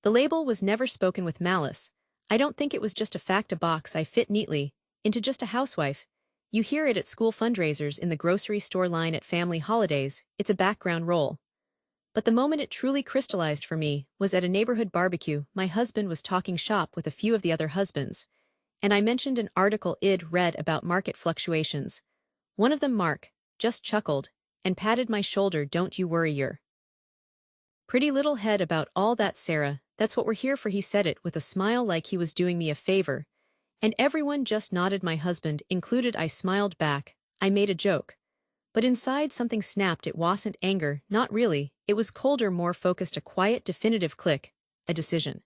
The label was never spoken with malice. I don't think it was just a box I fit neatly into just a housewife. You hear it at school fundraisers, in the grocery store line at family holidays. It's a background role. But the moment it truly crystallized for me was at a neighborhood barbecue. My husband was talking shop with a few of the other husbands, and I mentioned an article I'd read about market fluctuations. One of them, Mark, just chuckled and patted my shoulder. "Don't you worry your pretty little head about all that, Sarah. That's what we're here for," he said it with a smile like he was doing me a favor. And everyone just nodded, my husband included. I smiled back. I made a joke. But inside something snapped. It wasn't anger, not really. It was colder, more focused, a quiet, definitive click. A decision.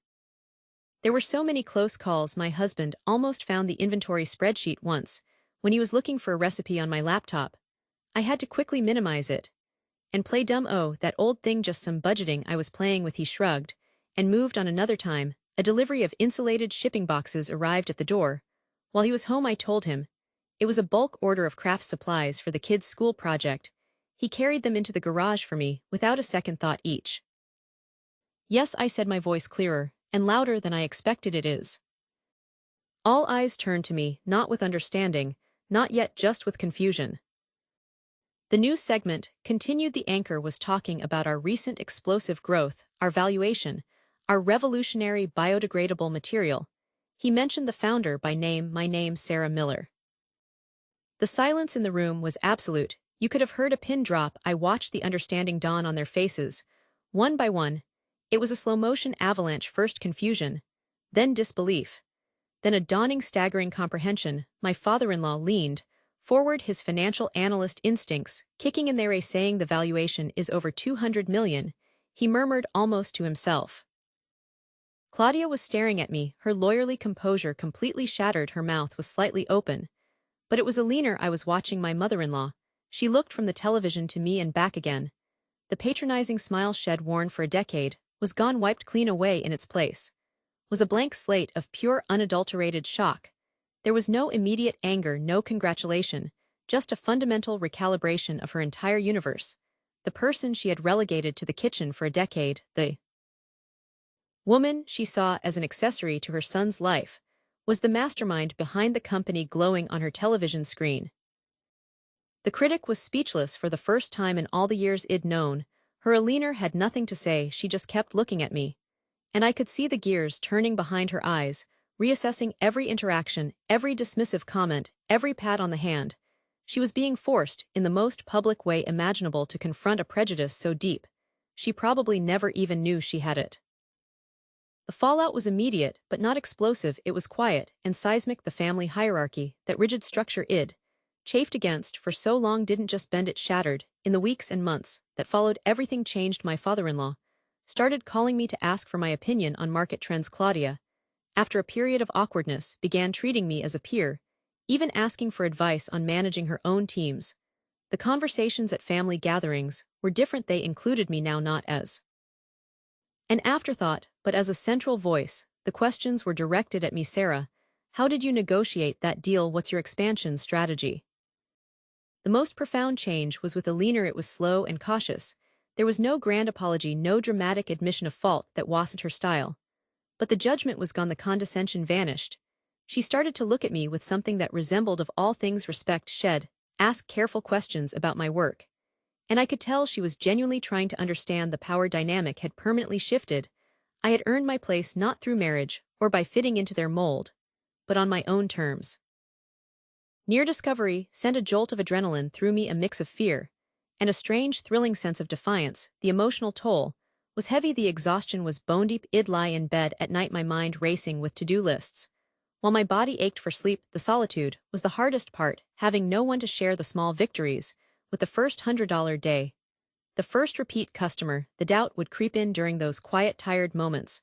There were so many close calls. My husband almost found the inventory spreadsheet once, when he was looking for a recipe on my laptop. I had to quickly minimize it and play dumb. "Oh, that old thing, just some budgeting I was playing with," he shrugged, and moved on. Another time, a delivery of insulated shipping boxes arrived at the door. While he was home, I told him it was a bulk order of craft supplies for the kids' school project. He carried them into the garage for me, without a second thought each. "Yes," I said, my voice clearer and louder than I expected it is. All eyes turned to me, not with understanding, not yet, just with confusion. The news segment continued. The anchor was talking about our recent explosive growth, our valuation, our revolutionary biodegradable material. He mentioned the founder by name, my name, Sarah Miller. The silence in the room was absolute. You could have heard a pin drop. I watched the understanding dawn on their faces, one by one. It was a slow-motion avalanche. First confusion, then disbelief, then a dawning, staggering comprehension. My father-in-law leaned forward, his financial analyst instincts kicking in there, saying the valuation is over 200 million, he murmured almost to himself. Claudia was staring at me, her lawyerly composure completely shattered. Her mouth was slightly open, but it was a leaner. I was watching my mother-in-law. She looked from the television to me and back again. The patronizing smile she'd worn for a decade was gone, wiped clean away. In its place was a blank slate of pure, unadulterated shock. There was no immediate anger, no congratulation, just a fundamental recalibration of her entire universe. The person she had relegated to the kitchen for a decade, the woman she saw as an accessory to her son's life, was the mastermind behind the company glowing on her television screen. The critic was speechless. For the first time in all the years I'd known her, Alina had nothing to say. She just kept looking at me, and I could see the gears turning behind her eyes, reassessing every interaction, every dismissive comment, every pat on the hand. She was being forced, in the most public way imaginable, to confront a prejudice so deep she probably never even knew she had it. The fallout was immediate, but not explosive. It was quiet and seismic. The family hierarchy, that rigid structure I'd chafed against for so long, didn't just bend, it shattered. In the weeks and months that followed, everything changed. My father-in-law started calling me to ask for my opinion on market trends. Claudia, after a period of awkwardness, began treating me as a peer, even asking for advice on managing her own teams. The conversations at family gatherings were different. They included me now not as an afterthought, but as a central voice. The questions were directed at me. "Sarah, how did you negotiate that deal? What's your expansion strategy?" The most profound change was with Alina. It was slow and cautious. There was no grand apology, no dramatic admission of fault. That wasn't her style. But the judgment was gone, the condescension vanished. She started to look at me with something that resembled, of all things, respect. She'd ask careful questions about my work, and I could tell she was genuinely trying to understand. The power dynamic had permanently shifted. I had earned my place not through marriage or by fitting into their mold, but on my own terms. Near discovery sent a jolt of adrenaline through me, a mix of fear and a strange, thrilling sense of defiance. The emotional toll was heavy. The exhaustion was bone-deep. I'd lie in bed at night, my mind racing with to-do lists, while my body ached for sleep. The solitude was the hardest part, having no one to share the small victories with. The first $100 day, the first repeat customer, the doubt would creep in during those quiet, tired moments.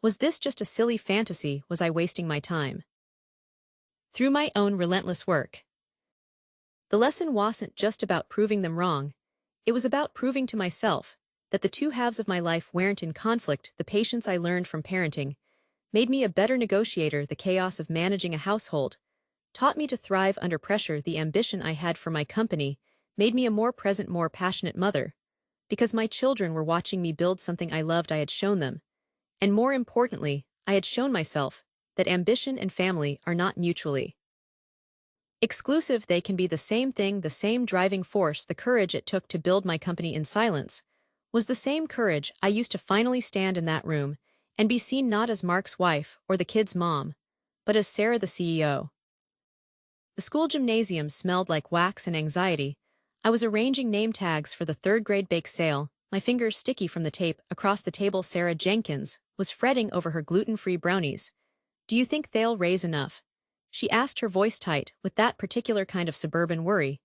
Was this just a silly fantasy? Was I wasting my time? Through my own relentless work. The lesson wasn't just about proving them wrong. It was about proving to myself that the two halves of my life weren't in conflict. The patience I learned from parenting made me a better negotiator. The chaos of managing a household taught me to thrive under pressure. The ambition I had for my company made me a more present, more passionate mother, because my children were watching me build something I loved. I had shown them And more importantly, I had shown myself that ambition and family are not mutually exclusive. They can be the same thing. The same driving force, the courage it took to build my company in silence, was the same courage I used to finally stand in that room and be seen not as Mark's wife or the kid's mom, but as Sarah, the CEO. The school gymnasium smelled like wax and anxiety. I was arranging name tags for the third-grade bake sale, my fingers sticky from the tape. Across the table, Sarah Jenkins was fretting over her gluten-free brownies. "Do you think they'll raise enough?" she asked, her voice tight, with that particular kind of suburban worry.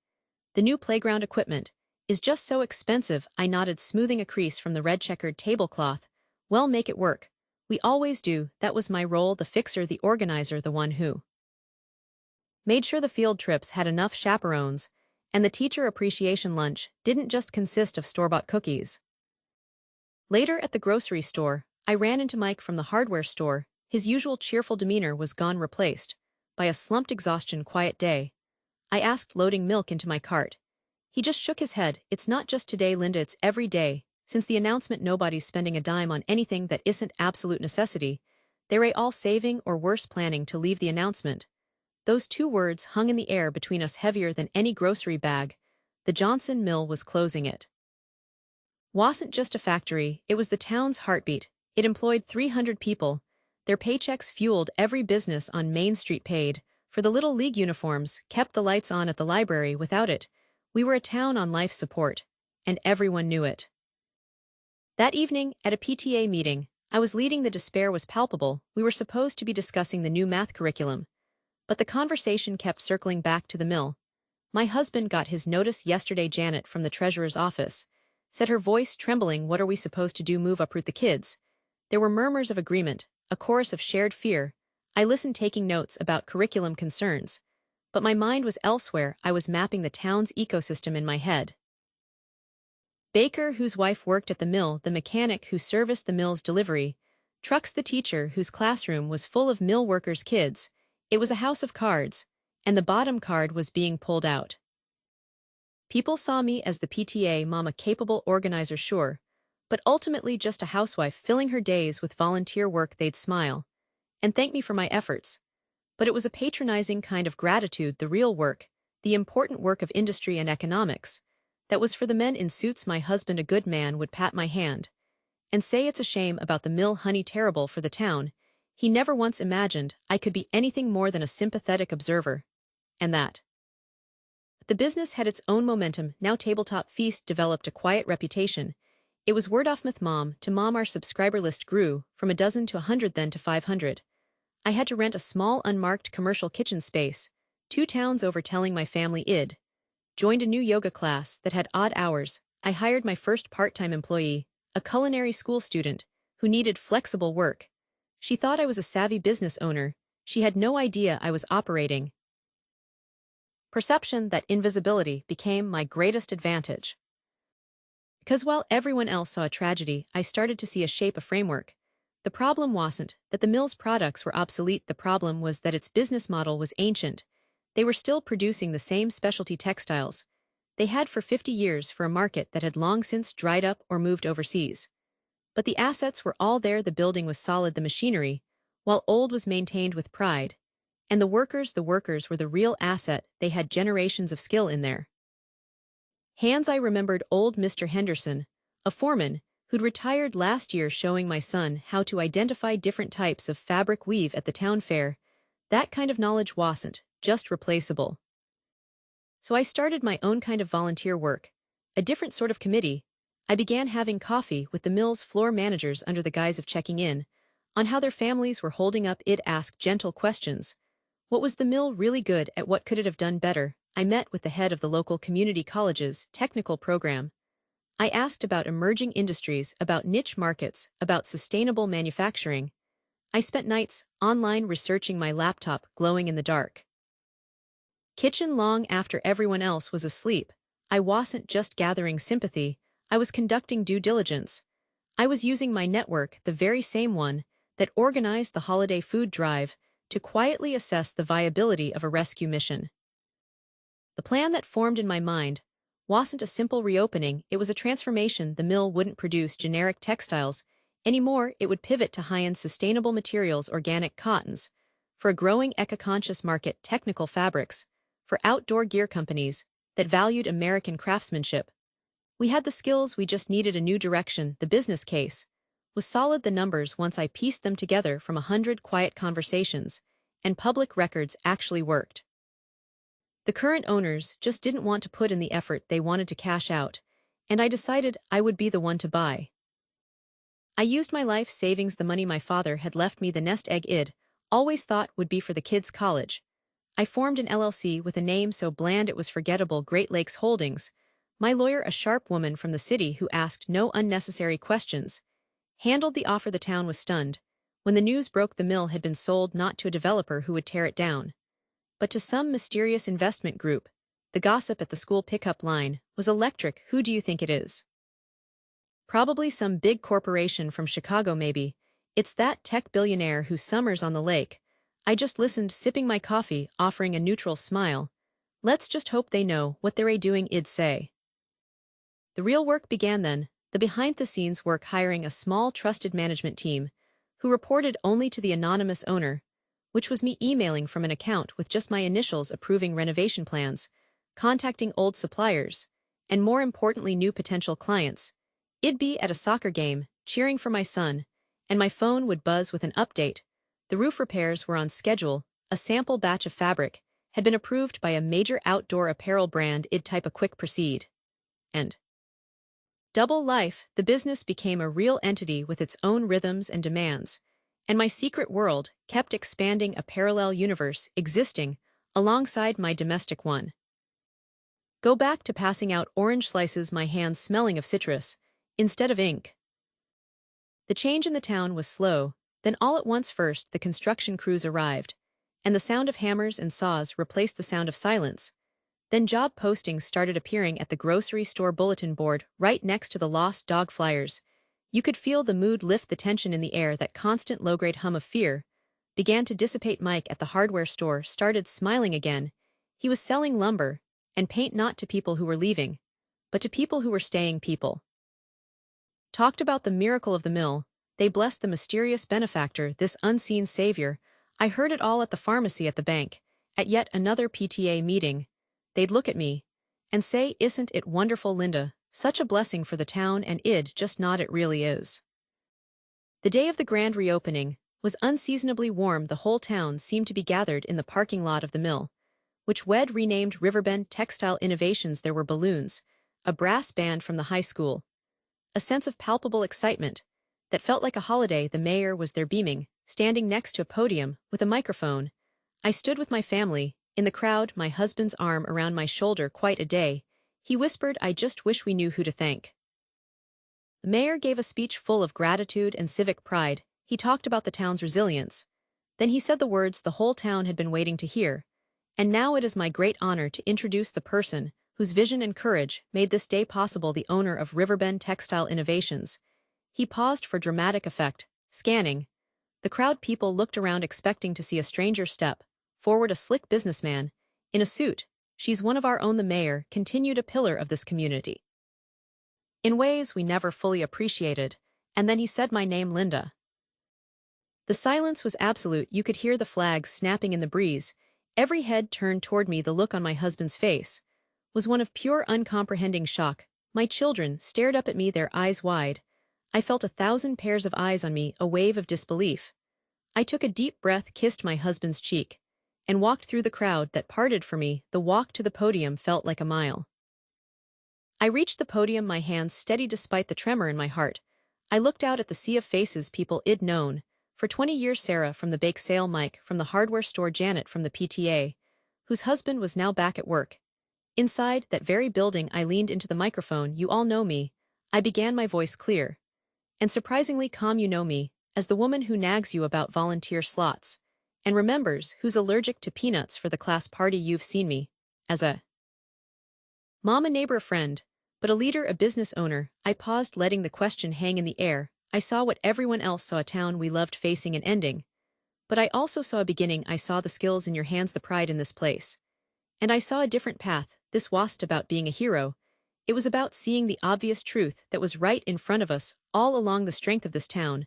"The new playground equipment is just so expensive," I nodded, smoothing a crease from the red-checkered tablecloth. "Well, make it work. We always do." That was my role, the fixer, the organizer, the one who made sure the field trips had enough chaperones, and the teacher appreciation lunch didn't just consist of store-bought cookies. Later at the grocery store, I ran into Mike from the hardware store. His usual cheerful demeanor was gone, replaced by a slumped exhaustion. "Quiet day?" I asked, loading milk into my cart. He just shook his head. "It's not just today, Linda, it's every day. Since the announcement, nobody's spending a dime on anything that isn't absolute necessity. They're all saving, or worse, planning to leave." The announcement, those two words hung in the air between us, heavier than any grocery bag. The Johnson mill was closing. It wasn't just a factory, it was the town's heartbeat. It employed 300 people. Their paychecks fueled every business on Main Street, paid for the Little League uniforms, kept the lights on at the library. Without it, we were a town on life support, and everyone knew it. That evening, at a PTA meeting, I was leading. The despair was palpable. We were supposed to be discussing the new math curriculum, but the conversation kept circling back to the mill. "My husband got his notice yesterday," Janet from the treasurer's office said, her voice trembling. "What are we supposed to do? Move, uproot the kids?" There were murmurs of agreement, a chorus of shared fear. I listened, taking notes about curriculum concerns, but my mind was elsewhere. I was mapping the town's ecosystem in my head. Baker, whose wife worked at the mill, the mechanic who serviced the mill's delivery trucks, the teacher whose classroom was full of mill workers' kids. It was a house of cards, and the bottom card was being pulled out. People saw me as the PTA mom, a capable organizer, sure, but ultimately just a housewife filling her days with volunteer work. They'd smile and thank me for my efforts, but it was a patronizing kind of gratitude. The real work, the important work of industry and economics, that was for the men in suits. My husband, a good man, would pat my hand and say, "It's a shame about the mill, honey, terrible for the town." He never once imagined I could be anything more than a sympathetic observer. And that the business had its own momentum. Now Tabletop Feast developed a quiet reputation. It was word of mom to mom. Our subscriber list grew from a dozen to 100, then to 500. I had to rent a small unmarked commercial kitchen space 2 towns over. Telling my family I'd joined a new yoga class that had odd hours. I hired my first part-time employee, a culinary school student who needed flexible work. She thought I was a savvy business owner. She had no idea I was operating perception. That invisibility became my greatest advantage. Because while everyone else saw a tragedy, I started to see a shape, a framework. The problem wasn't that the mill's products were obsolete. The problem was that its business model was ancient. They were still producing the same specialty textiles they had for 50 years for a market that had long since dried up or moved overseas. But the assets were all there. The building was solid, the machinery, while old, was maintained with pride. And the workers were the real asset. They had generations of skill in their hands. I remembered old Mr. Henderson, a foreman who'd retired last year, showing my son how to identify different types of fabric weave at the town fair. That kind of knowledge wasn't just replaceable. So I started my own kind of volunteer work, a different sort of committee. I began having coffee with the mill's floor managers under the guise of checking in on how their families were holding up. I'd ask gentle questions. What was the mill really good at? What could it have done better? I met with the head of the local community college's technical program. I asked about emerging industries, about niche markets, about sustainable manufacturing. I spent nights online researching, my laptop glowing in the dark kitchen long after everyone else was asleep. I wasn't just gathering sympathy, I was conducting due diligence. I was using my network, the very same one that organized the holiday food drive, to quietly assess the viability of a rescue mission. The plan that formed in my mind wasn't a simple reopening, it was a transformation. The mill wouldn't produce generic textiles Anymore, it would pivot to high-end sustainable materials, organic cottons, for a growing eco-conscious market, technical fabrics, for outdoor gear companies that valued American craftsmanship. We had the skills, we just needed a new direction. The business case was solid. The numbers, once I pieced them together from 100 quiet conversations and public records, actually worked. The current owners just didn't want to put in the effort, they wanted to cash out, and I decided I would be the one to buy. I used my life savings, the money my father had left me, the nest egg I'd always thought would be for the kids' college. I formed an LLC with a name so bland it was forgettable, Great Lakes Holdings. My lawyer, a sharp woman from the city who asked no unnecessary questions, handled the offer. The town was stunned when the news broke. The mill had been sold not to a developer who would tear it down, but to some mysterious investment group. The gossip at the school pickup line was electric. Who do you think it is? Probably some big corporation from Chicago, maybe. It's that tech billionaire who summers on the lake. I just listened, sipping my coffee, offering a neutral smile. Let's just hope they know what they're doing, I'd say. The real work began then, the behind-the-scenes work, hiring a small trusted management team, who reported only to the anonymous owner, which was me, emailing from an account with just my initials, approving renovation plans, contacting old suppliers, and more importantly new potential clients. I'd be at a soccer game, cheering for my son, and my phone would buzz with an update. The roof repairs were on schedule, a sample batch of fabric had been approved by a major outdoor apparel brand. I'd type a quick proceed. And double life, the business became a real entity with its own rhythms and demands, and my secret world kept expanding, a parallel universe existing alongside my domestic one. Go back to passing out orange slices, my hands smelling of citrus instead of ink. The change in the town was slow, then all at once first the construction crews arrived, and the sound of hammers and saws replaced the sound of silence. Then job postings started appearing at the grocery store bulletin board right next to the lost dog flyers. You could feel the mood lift, the tension in the air, that constant low-grade hum of fear began to dissipate. Mike at the hardware store started smiling again. He was selling lumber and paint, not to people who were leaving, but to people who were staying. People talked about the miracle of the mill. They blessed the mysterious benefactor, this unseen savior. I heard it all at the pharmacy, at the bank, at yet another PTA meeting. They'd look at me and say, "Isn't it wonderful, Linda? Such a blessing for the town," and I'd just nod, "It really is." The day of the grand reopening was unseasonably warm. The whole town seemed to be gathered in the parking lot of the mill, which we'd renamed Riverbend Textile Innovations. There were balloons, a brass band from the high school, a sense of palpable excitement that felt like a holiday. The mayor was there, beaming, standing next to a podium with a microphone. I stood with my family in the crowd, my husband's arm around my shoulder. "Quite a day," he whispered. "I just wish we knew who to thank." The mayor gave a speech full of gratitude and civic pride. He talked about the town's resilience. Then he said the words the whole town had been waiting to hear. "And now it is my great honor to introduce the person whose vision and courage made this day possible, the owner of Riverbend Textile Innovations." He paused for dramatic effect, scanning the crowd. People looked around, expecting to see a stranger step forward, a slick businessman in a suit. "She's one of our own," the mayor continued, "a pillar of this community in ways we never fully appreciated." And then he said my name, Linda. The silence was absolute. You could hear the flags snapping in the breeze. Every head turned toward me. The look on my husband's face was one of pure uncomprehending shock. My children stared up at me, their eyes wide. I felt 1,000 pairs of eyes on me, a wave of disbelief. I took a deep breath, kissed my husband's cheek, and walked through the crowd that parted for me. The walk to the podium felt like a mile. I reached the podium, my hands steady despite the tremor in my heart. I looked out at the sea of faces, people I'd known for 20 years, Sarah from the bake sale, Mike from the hardware store, Janet from the PTA, whose husband was now back at work. Inside that very building, I leaned into the microphone. "You all know me," I began, my voice clear and surprisingly calm. "You know me as the woman who nags you about volunteer slots and remembers who's allergic to peanuts for the class party. You've seen me as a mom, a neighbor, a friend, but a leader, a business owner." I paused, letting the question hang in the air. I saw what everyone else saw, a town we loved facing an ending. But I also saw a beginning. I saw the skills in your hands, the pride in this place. And I saw a different path. This wasn't about being a hero. It was about seeing the obvious truth that was right in front of us all along. The strength of this town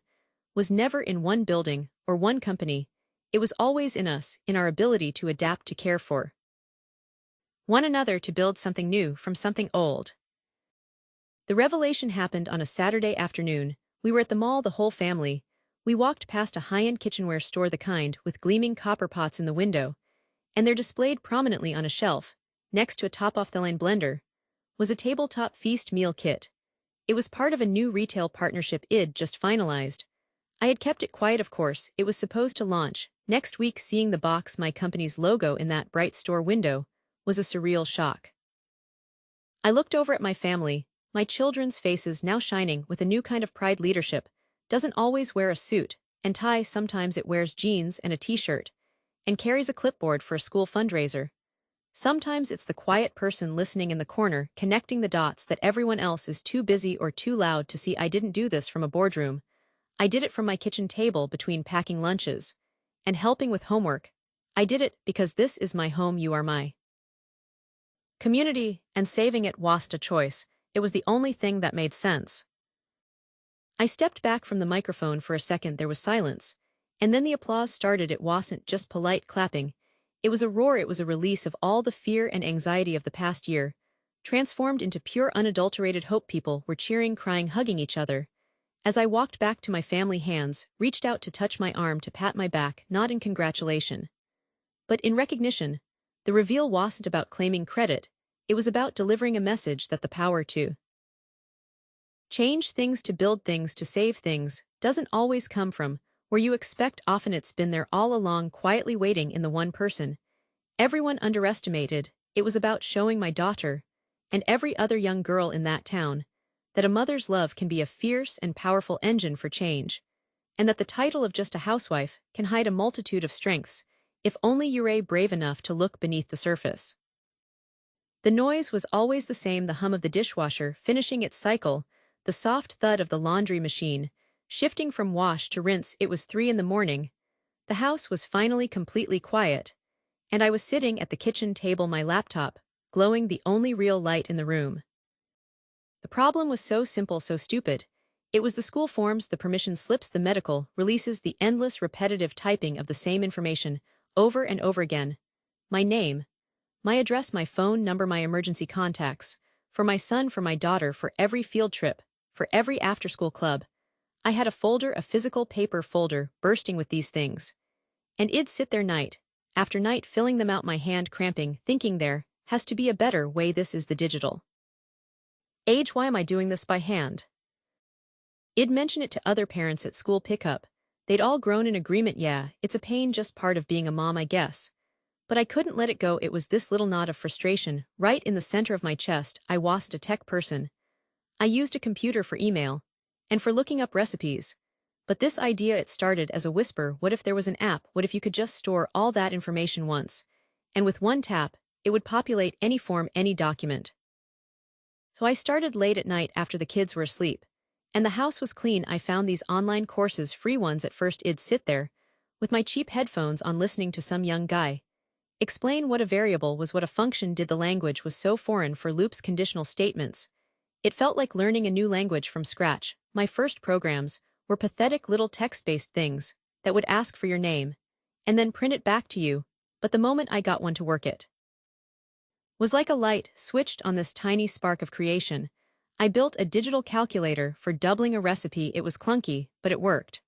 was never in one building or one company. It was always in us, in our ability to adapt, to care for one another, to build something new from something old. The revelation happened on a Saturday afternoon. We were at the mall, the whole family. We walked past a high-end kitchenware store, the kind with gleaming copper pots in the window, and there, displayed prominently on a shelf, next to a top-off-the-line blender, was a tabletop feast meal kit. It was part of a new retail partnership I'd just finalized. I had kept it quiet, of course. It was supposed to launch next week. Seeing the box, my company's logo, in that bright store window was a surreal shock. I looked over at my family, my children's faces now shining with a new kind of pride. Leadership doesn't always wear a suit and tie. Sometimes it wears jeans and a t-shirt and carries a clipboard for a school fundraiser. Sometimes it's the quiet person listening in the corner, connecting the dots that everyone else is too busy or too loud to see. I didn't do this from a boardroom. I did it from my kitchen table, between packing lunches and helping with homework. I did it because this is my home. You are my community, and saving it wasn't a choice. It was the only thing that made sense. I stepped back from the microphone for a second. There was silence, and then the applause started. It wasn't just polite clapping. It was a roar. It was a release of all the fear and anxiety of the past year, transformed into pure, unadulterated hope. People were cheering, crying, hugging each other. As I walked back to my family, hands reached out to touch my arm, to pat my back, not in congratulation, but in recognition. The reveal wasn't about claiming credit. It was about delivering a message that the power to change things, to build things, to save things, doesn't always come from where you expect. Often it's been there all along, quietly waiting in the one person everyone underestimated. It was about showing my daughter, and every other young girl in that town, that a mother's love can be a fierce and powerful engine for change, and that the title of just a housewife can hide a multitude of strengths, if only you're brave enough to look beneath the surface. The noise was always the same: the hum of the dishwasher finishing its cycle, the soft thud of the laundry machine shifting from wash to rinse. It was 3 in the morning. The house was finally completely quiet, and I was sitting at the kitchen table, my laptop glowing, the only real light in the room. The problem was so simple, so stupid. It was the school forms, the permission slips, the medical releases, the endless repetitive typing of the same information over and over again. My name, my address, my phone number, my emergency contacts, for my son, for my daughter, for every field trip, for every after-school club. I had a folder, a physical paper folder, bursting with these things. And I'd sit there night after night, filling them out, my hand cramping, thinking there has to be a better way. This is the digital age. Why am I doing this by hand? I'd mention it to other parents at school pickup. They'd all groan in agreement. Yeah, it's a pain, just part of being a mom, I guess. But I couldn't let it go. It was this little knot of frustration right in the center of my chest. I wasn't a tech person. I used a computer for email and for looking up recipes. But this idea, it started as a whisper. What if there was an app? What if you could just store all that information once, and with one tap, it would populate any form, any document? So I started late at night after the kids were asleep, and the house was clean. I found these online courses, free ones at first. I'd sit there with my cheap headphones on, listening to some young guy explain what a variable was, what a function did. The language was so foreign, for loops, conditional statements. It felt like learning a new language from scratch. My first programs were pathetic little text-based things that would ask for your name and then print it back to you. But the moment I got one to work, it was like a light switched on, this tiny spark of creation. I built a digital calculator for doubling a recipe. It was clunky, but it worked.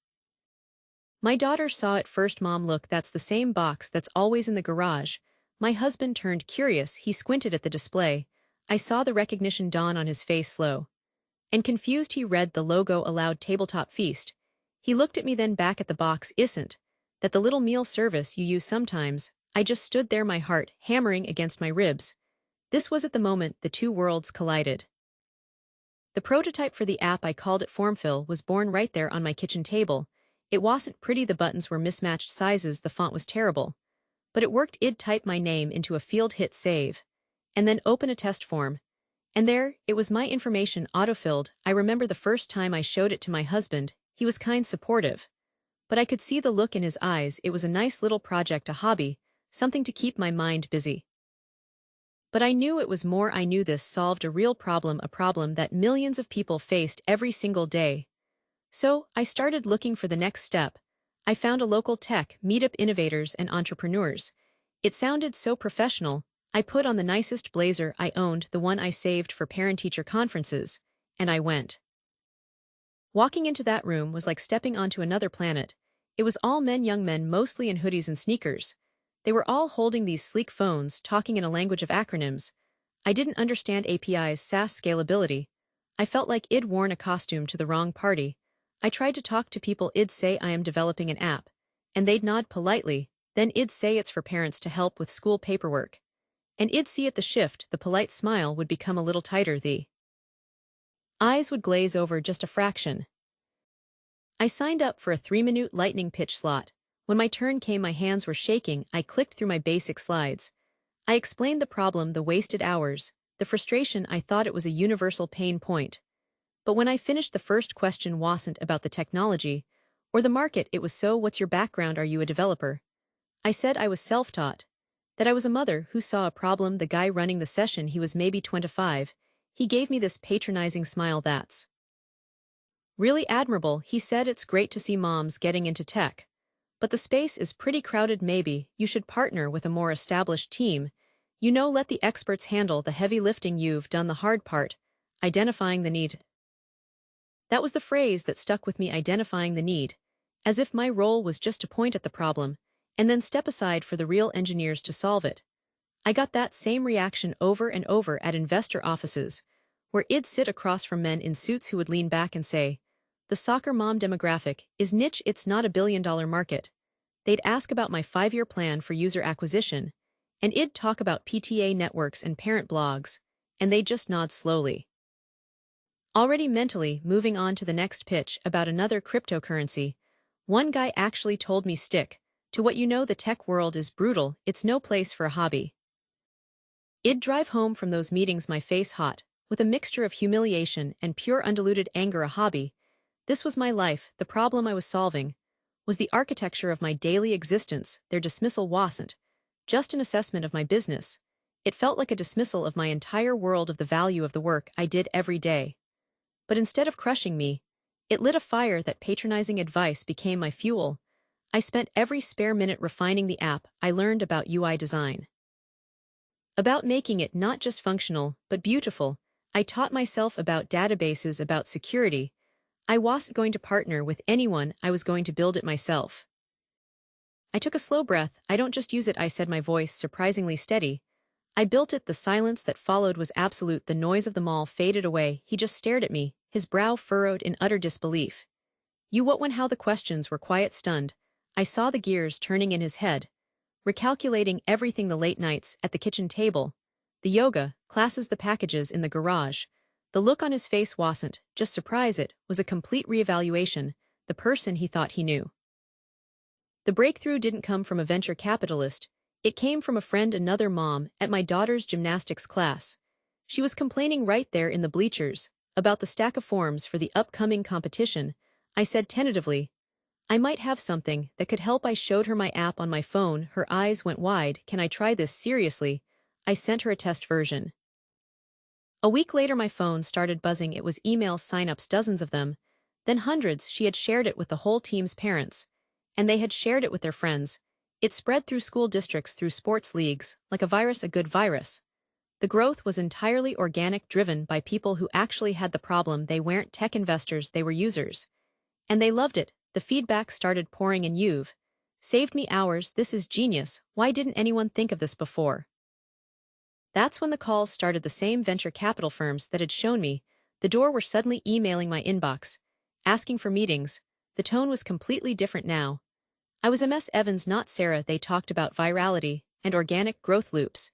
My daughter saw it first. Mom, look, that's the same box that's always in the garage. My husband turned curious. He squinted at the display. I saw the recognition dawn on his face. Slow and confused, he read the logo aloud: Tabletop Feast. He looked at me, then back at the box. Isn't that the little meal service you use sometimes? I just stood there, my heart hammering against my ribs. This was at the moment the two worlds collided. The prototype for the app, I called it Formfill, was born right there on my kitchen table. It wasn't pretty, the buttons were mismatched sizes, the font was terrible. But it worked. I'd type my name into a field, hit save, and then open a test form. And there, it was, my information autofilled. I remember the first time I showed it to my husband. He was kind, supportive, but I could see the look in his eyes. It was a nice little project, a hobby, something to keep my mind busy. But I knew it was more. I knew this solved a real problem, a problem that millions of people faced every single day. So, I started looking for the next step. I found a local tech, meetup innovators and entrepreneurs. It sounded so professional. I put on the nicest blazer I owned, the one I saved for parent-teacher conferences, and I went. Walking into that room was like stepping onto another planet. It was all men, young men, mostly in hoodies and sneakers. They were all holding these sleek phones, talking in a language of acronyms. I didn't understand APIs, SaaS scalability. I felt like I'd worn a costume to the wrong party. I tried to talk to people. I'd say I am developing an app, and they'd nod politely. Then I'd say it's for parents to help with school paperwork. And I'd see at the shift, the polite smile would become a little tighter, the eyes would glaze over just a fraction. I signed up for a 3-minute lightning pitch slot. When my turn came, my hands were shaking. I clicked through my basic slides. I explained the problem, the wasted hours, the frustration. I thought it was a universal pain point. But when I finished, the first question wasn't about the technology or the market. It was, so what's your background? Are you a developer? I said I was self-taught, that I was a mother who saw a problem. The guy running the session, he was maybe 25. He gave me this patronizing smile. That's really admirable, he said. It's great to see moms getting into tech. But the space is pretty crowded. Maybe you should partner with a more established team. Let the experts handle the heavy lifting. You've done the hard part, identifying the need. That was the phrase that stuck with me, identifying the need. As if my role was just to point at the problem, and then step aside for the real engineers to solve it. I got that same reaction over and over at investor offices, where I'd sit across from men in suits who would lean back and say, the soccer mom demographic is niche, it's not a billion-dollar market. They'd ask about my 5-year plan for user acquisition, and I'd talk about PTA networks and parent blogs, and they'd just nod slowly. Already mentally moving on to the next pitch about another cryptocurrency, one guy actually told me, stick to what you know, the tech world is brutal, it's no place for a hobby. I'd drive home from those meetings, my face hot, with a mixture of humiliation and pure undiluted anger. A hobby. This was my life. The problem I was solving was the architecture of my daily existence. Their dismissal wasn't just an assessment of my business. It felt like a dismissal of my entire world, of the value of the work I did every day. But instead of crushing me, it lit a fire. That patronizing advice became my fuel. I spent every spare minute refining the app. I learned about UI design, about making it not just functional, but beautiful. I taught myself about databases, about security. I wasn't going to partner with anyone, I was going to build it myself. I took a slow breath. I don't just use it, I said, my voice surprisingly steady. I built it. The silence that followed was absolute. The noise of the mall faded away. He just stared at me, his brow furrowed in utter disbelief. You what, when, how? The questions were quiet, stunned. I saw the gears turning in his head, recalculating everything, the late nights at the kitchen table, the yoga classes, the packages in the garage. The look on his face wasn't just surprise, it was a complete reevaluation, the person he thought he knew. The breakthrough didn't come from a venture capitalist, it came from a friend, another mom, at my daughter's gymnastics class. She was complaining right there in the bleachers about the stack of forms for the upcoming competition. I said tentatively, I might have something that could help. I showed her my app on my phone. Her eyes went wide. Can I try this seriously? I sent her a test version. A week later, my phone started buzzing. It was emails, signups, dozens of them, then hundreds. She had shared it with the whole team's parents, and they had shared it with their friends. It spread through school districts, through sports leagues, like a virus, a good virus. The growth was entirely organic, driven by people who actually had the problem. They weren't tech investors, they were users. And they loved it. The feedback started pouring in. You've saved me hours, this is genius, why didn't anyone think of this before? That's when the calls started. The same venture capital firms that had shown me the door were suddenly emailing my inbox, asking for meetings. The tone was completely different now. I was MS Evans, not Sarah. They talked about virality and organic growth loops.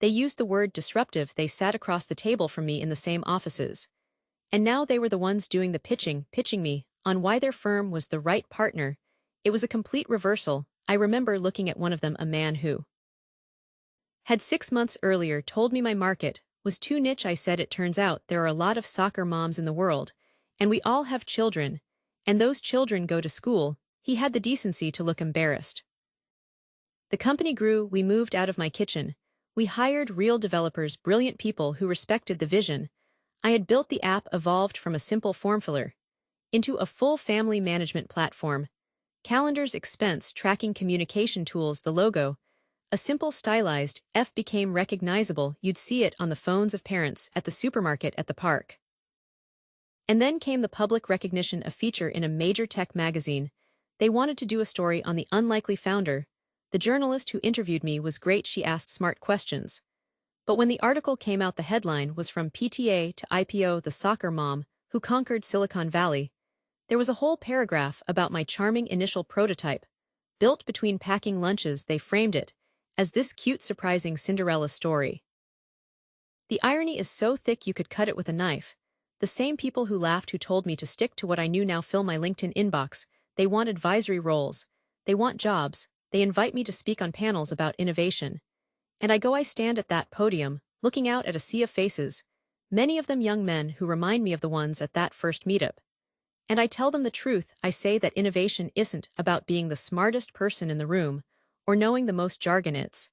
They used the word disruptive. They sat across the table from me in the same offices. And now they were the ones doing the pitching me on why their firm was the right partner. It was a complete reversal. I remember looking at one of them, a man who had 6 months earlier told me my market was too niche. I said, it turns out there are a lot of soccer moms in the world, and we all have children, and those children go to school. He had the decency to look embarrassed. The company grew. We moved out of my kitchen. We hired real developers, brilliant people who respected the vision. I had built the app evolved from a simple form filler into a full family management platform. Calendars, expense, tracking, communication tools, the logo. A simple stylized F became recognizable. You'd see it on the phones of parents, at the supermarket, at the park. And then came the public recognition, a feature in a major tech magazine. They wanted to do a story on the unlikely founder. The journalist who interviewed me was great, she asked smart questions. But when the article came out, the headline was From PTA to IPO, the soccer mom who conquered Silicon Valley. There was a whole paragraph about my charming initial prototype. Built between packing lunches, they framed it as this cute, surprising Cinderella story. The irony is so thick you could cut it with a knife. The same people who laughed, who told me to stick to what I knew, now fill my LinkedIn inbox. They want advisory roles. They want jobs. They invite me to speak on panels about innovation. And I stand at that podium, looking out at a sea of faces, many of them young men who remind me of the ones at that first meetup. And I tell them the truth. I say that innovation isn't about being the smartest person in the room or knowing the most jargon. It's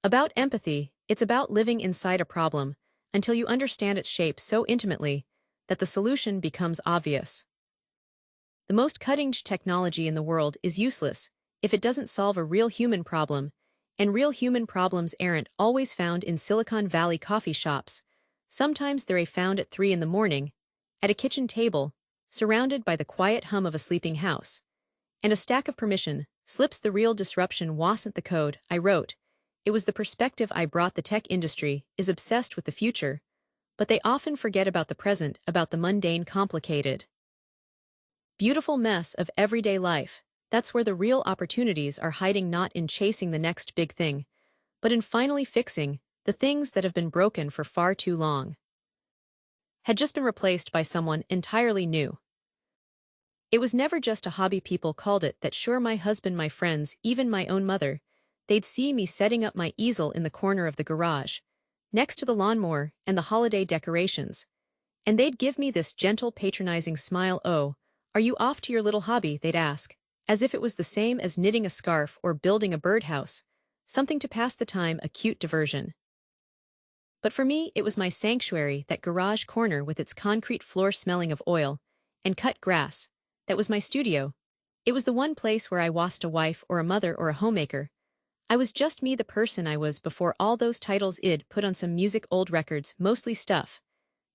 about empathy. It's about living inside a problem until you understand its shape so intimately that the solution becomes obvious. The most cutting-edge technology in the world is useless if it doesn't solve a real human problem, and real human problems aren't always found in Silicon Valley coffee shops. Sometimes they're found at 3 in the morning, at a kitchen table, surrounded by the quiet hum of a sleeping house. And a stack of permission slips. The real disruption wasn't the code I wrote. It was the perspective I brought. The tech industry is obsessed with the future, but they often forget about the present, about the mundane, complicated, beautiful mess of everyday life. That's where the real opportunities are hiding, not in chasing the next big thing, but in finally fixing the things that have been broken for far too long, had just been replaced by someone entirely new. It was never just a hobby. People called it that. Sure, my husband, my friends, even my own mother. They'd see me setting up my easel in the corner of the garage, next to the lawnmower and the holiday decorations. And they'd give me this gentle, patronizing smile. "Oh, are you off to your little hobby?" they'd ask, as if it was the same as knitting a scarf or building a birdhouse, something to pass the time, a cute diversion. But for me, it was my sanctuary, that garage corner with its concrete floor smelling of oil and cut grass. That was my studio. It was the one place where I wasn't a wife or a mother or a homemaker. I was just me, the person I was before all those titles. I'd put on some music, old records, mostly stuff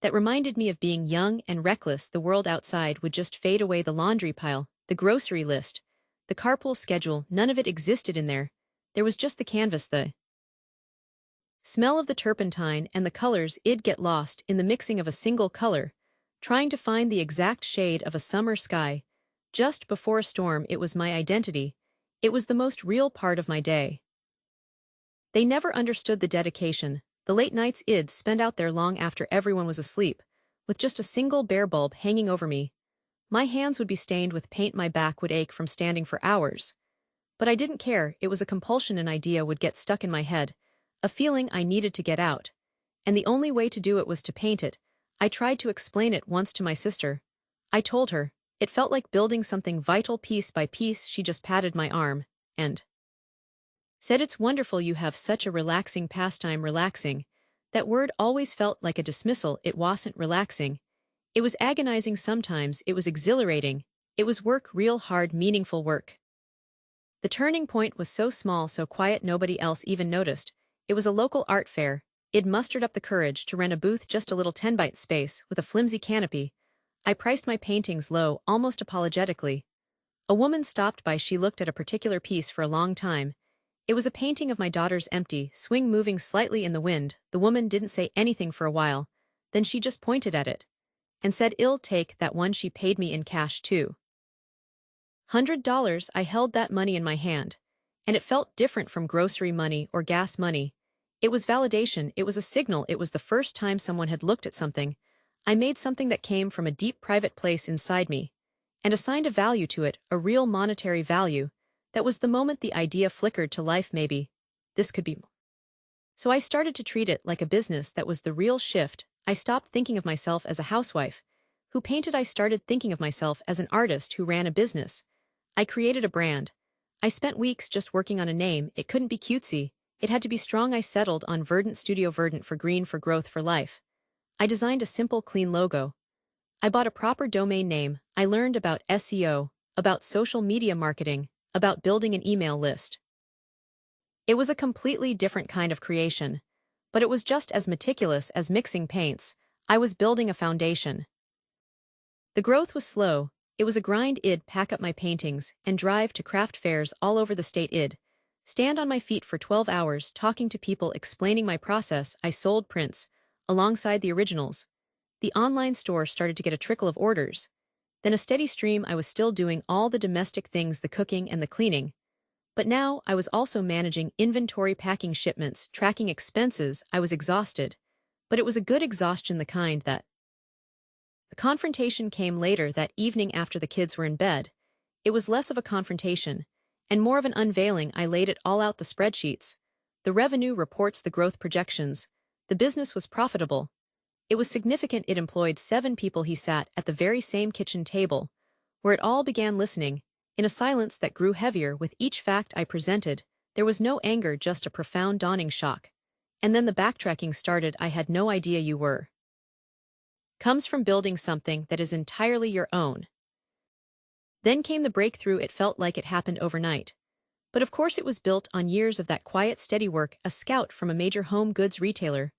that reminded me of being young and reckless. The world outside would just fade away. The laundry pile, the grocery list, the carpool schedule, none of it existed in there. There was just the canvas, the smell of the turpentine, and the colors. I'd get lost in the mixing of a single color, trying to find the exact shade of a summer sky just before a storm. It was my identity. It was the most real part of my day. They never understood the dedication, the late nights I'd spend out there long after everyone was asleep, with just a single bare bulb hanging over me. My hands would be stained with paint, my back would ache from standing for hours. But I didn't care. It was a compulsion. An idea would get stuck in my head, a feeling I needed to get out. And the only way to do it was to paint it. I tried to explain it once to my sister. I told her it felt like building something vital piece by piece. She just patted my arm and said, "It's wonderful, you have such a relaxing pastime." Relaxing. That word always felt like a dismissal. It wasn't relaxing. It was agonizing sometimes. It was exhilarating. It was work, real hard, meaningful work. The turning point was so small, so quiet, nobody else even noticed. It was a local art fair. I'd mustered up the courage to rent a booth, just a little 10-by space with a flimsy canopy. I priced my paintings low, almost apologetically. A woman stopped by. She looked at a particular piece for a long time. It was a painting of my daughter's empty swing moving slightly in the wind. The woman didn't say anything for a while. Then she just pointed at it and said, "I'll take that one." She paid me in cash, $200. I held that money in my hand, and it felt different from grocery money or gas money. It was validation. It was a signal. It was the first time someone had looked at something. I made something that came from a deep private place inside me, and assigned a value to it, a real monetary value. That was the moment the idea flickered to life. Maybe this could be more. So I started to treat it like a business. That was the real shift. I stopped thinking of myself as a housewife who painted. I started thinking of myself as an artist who ran a business. I created a brand. I spent weeks just working on a name. It couldn't be cutesy. It had to be strong. I settled on Verdant Studio, Verdant for green, for growth, for life. I designed a simple, clean logo. I bought a proper domain name. I learned about SEO, about social media marketing, about building an email list. It was a completely different kind of creation, but it was just as meticulous as mixing paints. I was building a foundation. The growth was slow. It was a grind. I'd pack up my paintings and drive to craft fairs all over the state. I'd stand on my feet for 12 hours talking to people, explaining my process. I sold prints alongside the originals. The online store started to get a trickle of orders. Then a steady stream. I was still doing all the domestic things, the cooking and the cleaning. But now I was also managing inventory, packing shipments, tracking expenses. I was exhausted. But it was a good exhaustion, the kind that. The confrontation came later that evening after the kids were in bed. It was less of a confrontation, and more of an unveiling. I laid it all out, the spreadsheets, the revenue reports, the growth projections. The business was profitable. It was significant. It employed 7 people. He sat at the very same kitchen table, where it all began, listening, in a silence that grew heavier with each fact I presented. There was no anger, just a profound, dawning shock. And then the backtracking started. I had no idea you were. Comes from building something that is entirely your own. Then came the breakthrough. It felt like it happened overnight. But of course it was built on years of that quiet, steady work. A scout from a major home goods retailer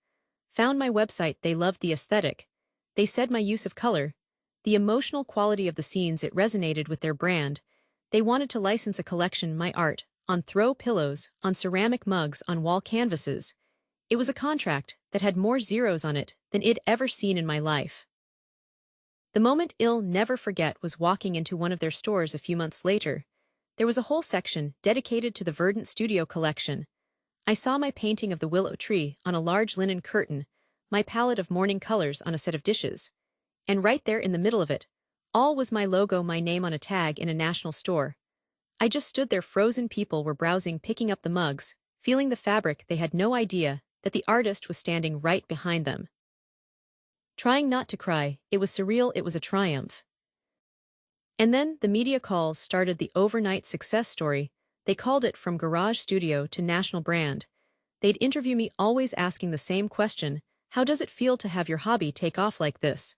found my website. They loved the aesthetic. They said my use of color, the emotional quality of the scenes, it resonated with their brand. They wanted to license a collection, my art, on throw pillows, on ceramic mugs, on wall canvases. It was a contract that had more zeros on it than I'd ever seen in my life. The moment I'll never forget was walking into one of their stores a few months later. There was a whole section dedicated to the Verdant Studio collection. I saw my painting of the willow tree on a large linen curtain, my palette of morning colors on a set of dishes. And right there in the middle of it, all was my logo, my name on a tag in a national store. I just stood there frozen. People were browsing, picking up the mugs, feeling the fabric. They had no idea that the artist was standing right behind them. Trying not to cry, it was surreal. It was a triumph. And then the media calls started. The overnight success story. They called it from garage studio to national brand. They'd interview me, always asking the same question: how does it feel to have your hobby take off like this?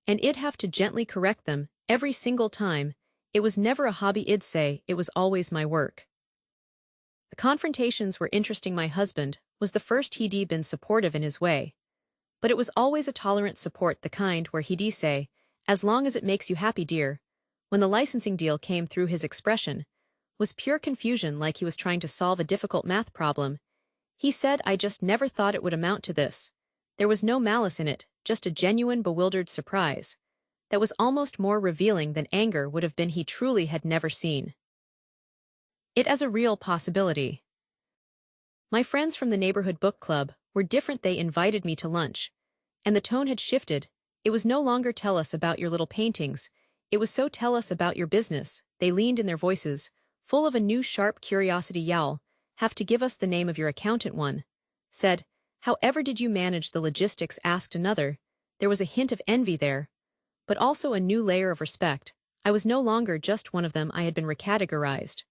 And I'd have to gently correct them every single time. It was never a hobby, I'd say, it was always my work. The confrontations were interesting. My husband was the first. He'd been supportive in his way. But it was always a tolerant support, the kind where he'd say, as long as it makes you happy, dear. When the licensing deal came through, his expression was pure confusion, like he was trying to solve a difficult math problem. He said, I just never thought it would amount to this. There was no malice in it, just a genuine, bewildered surprise that was almost more revealing than anger would have been. He truly had never seen it as a real possibility. My friends from the neighborhood book club were different. They invited me to lunch, and the tone had shifted. It was no longer tell us about your little paintings. It was so tell us about your business. They leaned in, their voices full of a new sharp curiosity. Y'all have to give us the name of your accountant, one said. However did you manage the logistics, asked another. There was a hint of envy there, but also a new layer of respect. I was no longer just one of them. I had been recategorized.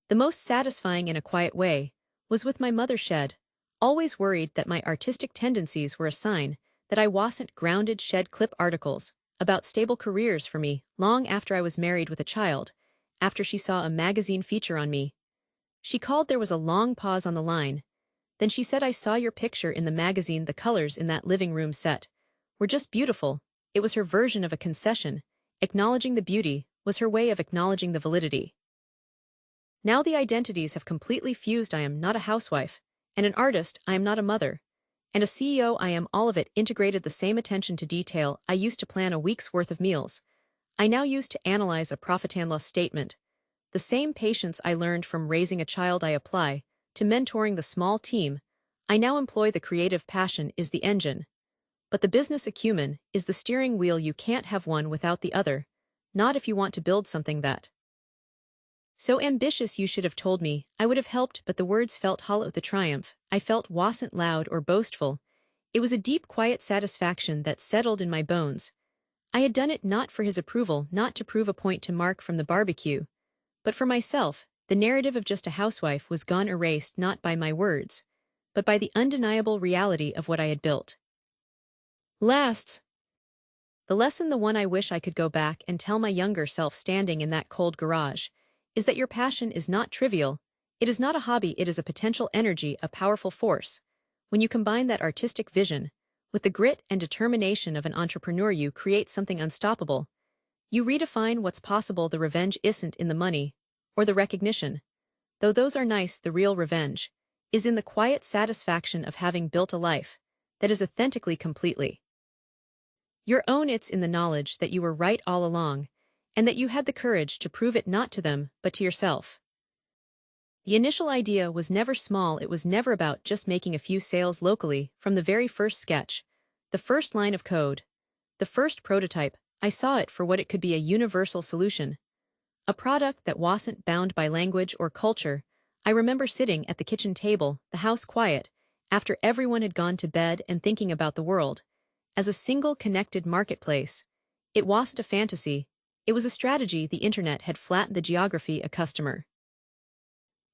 The most satisfying, in a quiet way, was with my mother. Shed always worried that my artistic tendencies were a sign that I wasn't grounded. Shed clip articles about stable careers for me long after I was married with a child, after she saw a magazine feature on me. She called. There was a long pause on the line. Then she said, I saw your picture in the magazine. The colors in that living room set were just beautiful. It was her version of a concession. Acknowledging the beauty was her way of acknowledging the validity. Now the identities have completely fused. I am not a housewife, and an artist. I am not a mother, and a CEO. I am all of it, integrated. The same attention to detail I used to plan a week's worth of meals, I now use to analyze a profit and loss statement. The same patience I learned from raising a child I apply to mentoring the small team I now employ. The creative passion is the engine, but the business acumen is the steering wheel. You can't have one without the other, not if you want to build something that so ambitious. You should have told me, I would have helped, but the words felt hollow. The triumph I felt wasn't loud or boastful. It was a deep, quiet satisfaction that settled in my bones. I had done it not for his approval, not to prove a point to Mark from the barbecue, but for myself. The narrative of just a housewife was gone erased not by my words, but by the undeniable reality of what I had built. Last, the lesson, the one I wish I could go back and tell my younger self standing in that cold garage, is that your passion is not trivial. It is not a hobby, it is a potential energy, a powerful force. When you combine that artistic vision with the grit and determination of an entrepreneur, you create something unstoppable. You redefine what's possible. The revenge isn't in the money or the recognition. Though those are nice, the real revenge is in the quiet satisfaction of having built a life that is authentically completely your own. It's in the knowledge that you were right all along, and that you had the courage to prove it, not to them, but to yourself. The initial idea was never small. It was never about just making a few sales locally. From the very first sketch, the first line of code, the first prototype, I saw it for what it could be: a universal solution. A product that wasn't bound by language or culture. I remember sitting at the kitchen table, the house quiet, after everyone had gone to bed, and thinking about the world as a single connected marketplace. It wasn't a fantasy, it was a strategy. The internet had flattened the geography. A customer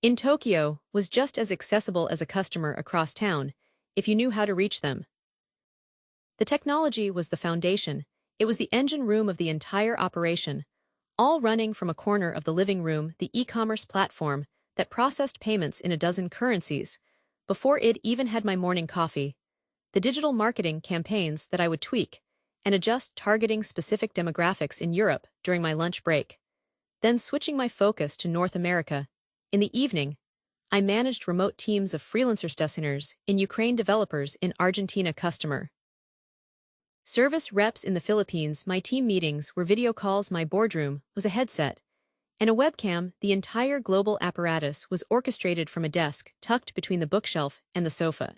in Tokyo was just as accessible as a customer across town, if you knew how to reach them. The technology was the foundation, it was the engine room of the entire operation, all running from a corner of the living room. The e-commerce platform that processed payments in a dozen currencies before it even had my morning coffee. The digital marketing campaigns that I would tweak and adjust, targeting specific demographics in Europe during my lunch break. Then switching my focus to North America. In the evening, I managed remote teams of freelancers, designers in Ukraine, developers in Argentina, customer service reps in the Philippines. My team meetings were video calls. My boardroom was a headset and a webcam. The entire global apparatus was orchestrated from a desk tucked between the bookshelf and the sofa.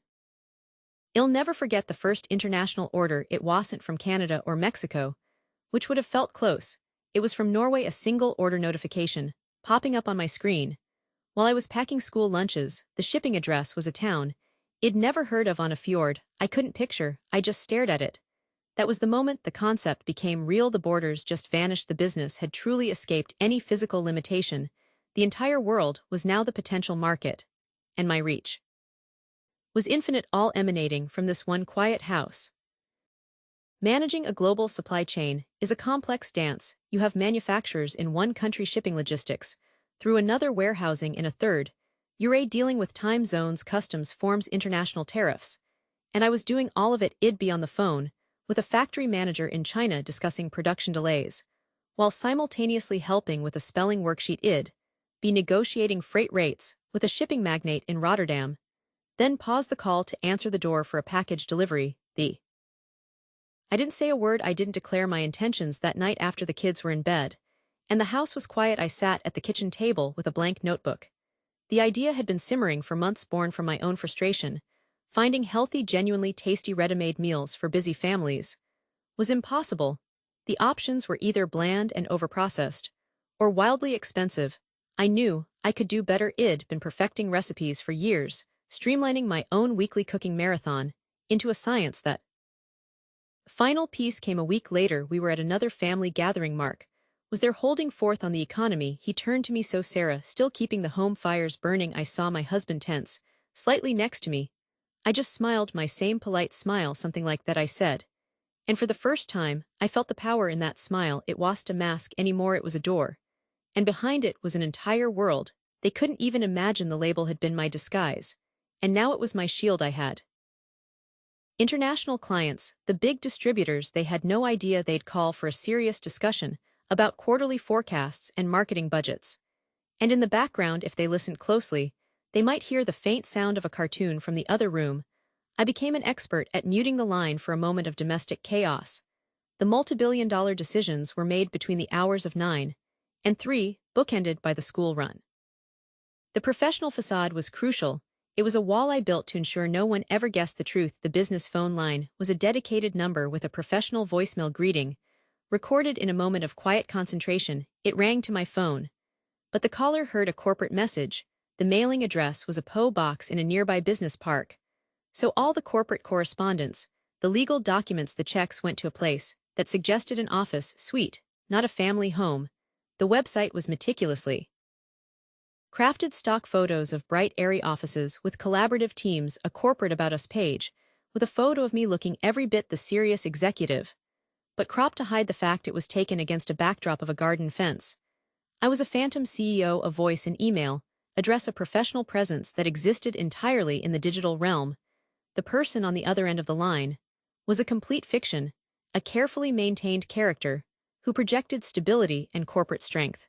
I'll never forget the first international order. It wasn't from Canada or Mexico, which would have felt close. It was from Norway. A single order notification popping up on my screen. While I was packing school lunches, the shipping address was a town I'd never heard of on a fjord. I couldn't picture, I just stared at it. That was the moment the concept became real. The borders just vanished. The business had truly escaped any physical limitation. The entire world was now the potential market. And my reach was infinite, all emanating from this one quiet house. Managing a global supply chain is a complex dance. You have manufacturers in one country shipping logistics through another, warehousing in a third. You're dealing with time zones, customs, forms, international tariffs. And I was doing all of it. I'd be on the phone with a factory manager in China discussing production delays, while simultaneously helping with a spelling worksheet. I'd be negotiating freight rates with a shipping magnate in Rotterdam, then pause the call to answer the door for a package delivery. I didn't say a word. I didn't declare my intentions that night. After the kids were in bed and the house was quiet, I sat at the kitchen table with a blank notebook. The idea had been simmering for months, born from my own frustration. Finding healthy, genuinely tasty ready-made meals for busy families was impossible. The options were either bland and overprocessed or wildly expensive. I knew I could do better. I'd been perfecting recipes for years, streamlining my own weekly cooking marathon into a science. That final piece came a week later. We were at another family gathering. Mark was there, holding forth on the economy. He turned to me. So, Sarah, still keeping the home fires burning? I saw my husband tense slightly next to me. I just smiled, my same polite smile, something like that, I said. And for the first time, I felt the power in that smile. It wasn't a mask anymore, it was a door. And behind it was an entire world. They couldn't even imagine the label had been my disguise. And now it was my shield. I had international clients, the big distributors. They had no idea they'd call for a serious discussion about quarterly forecasts and marketing budgets. And in the background, if they listened closely, they might hear the faint sound of a cartoon from the other room. I became an expert at muting the line for a moment of domestic chaos. The multi-billion-dollar decisions were made between the hours of 9 and 3, bookended by the school run. The professional facade was crucial. It was a wall I built to ensure no one ever guessed the truth. The business phone line was a dedicated number with a professional voicemail greeting, recorded in a moment of quiet concentration. It rang to my phone. But the caller heard a corporate message. The mailing address was a P.O. box in a nearby business park. So all the corporate correspondence, the legal documents, the checks went to a place that suggested an office suite, not a family home. The website was meticulously Crafted stock photos of bright, airy offices with collaborative teams, a corporate About Us page, with a photo of me looking every bit the serious executive, but cropped to hide the fact it was taken against a backdrop of a garden fence. I was a phantom CEO, a voice in email, address, a professional presence that existed entirely in the digital realm. The person on the other end of the line was a complete fiction, a carefully maintained character who projected stability and corporate strength.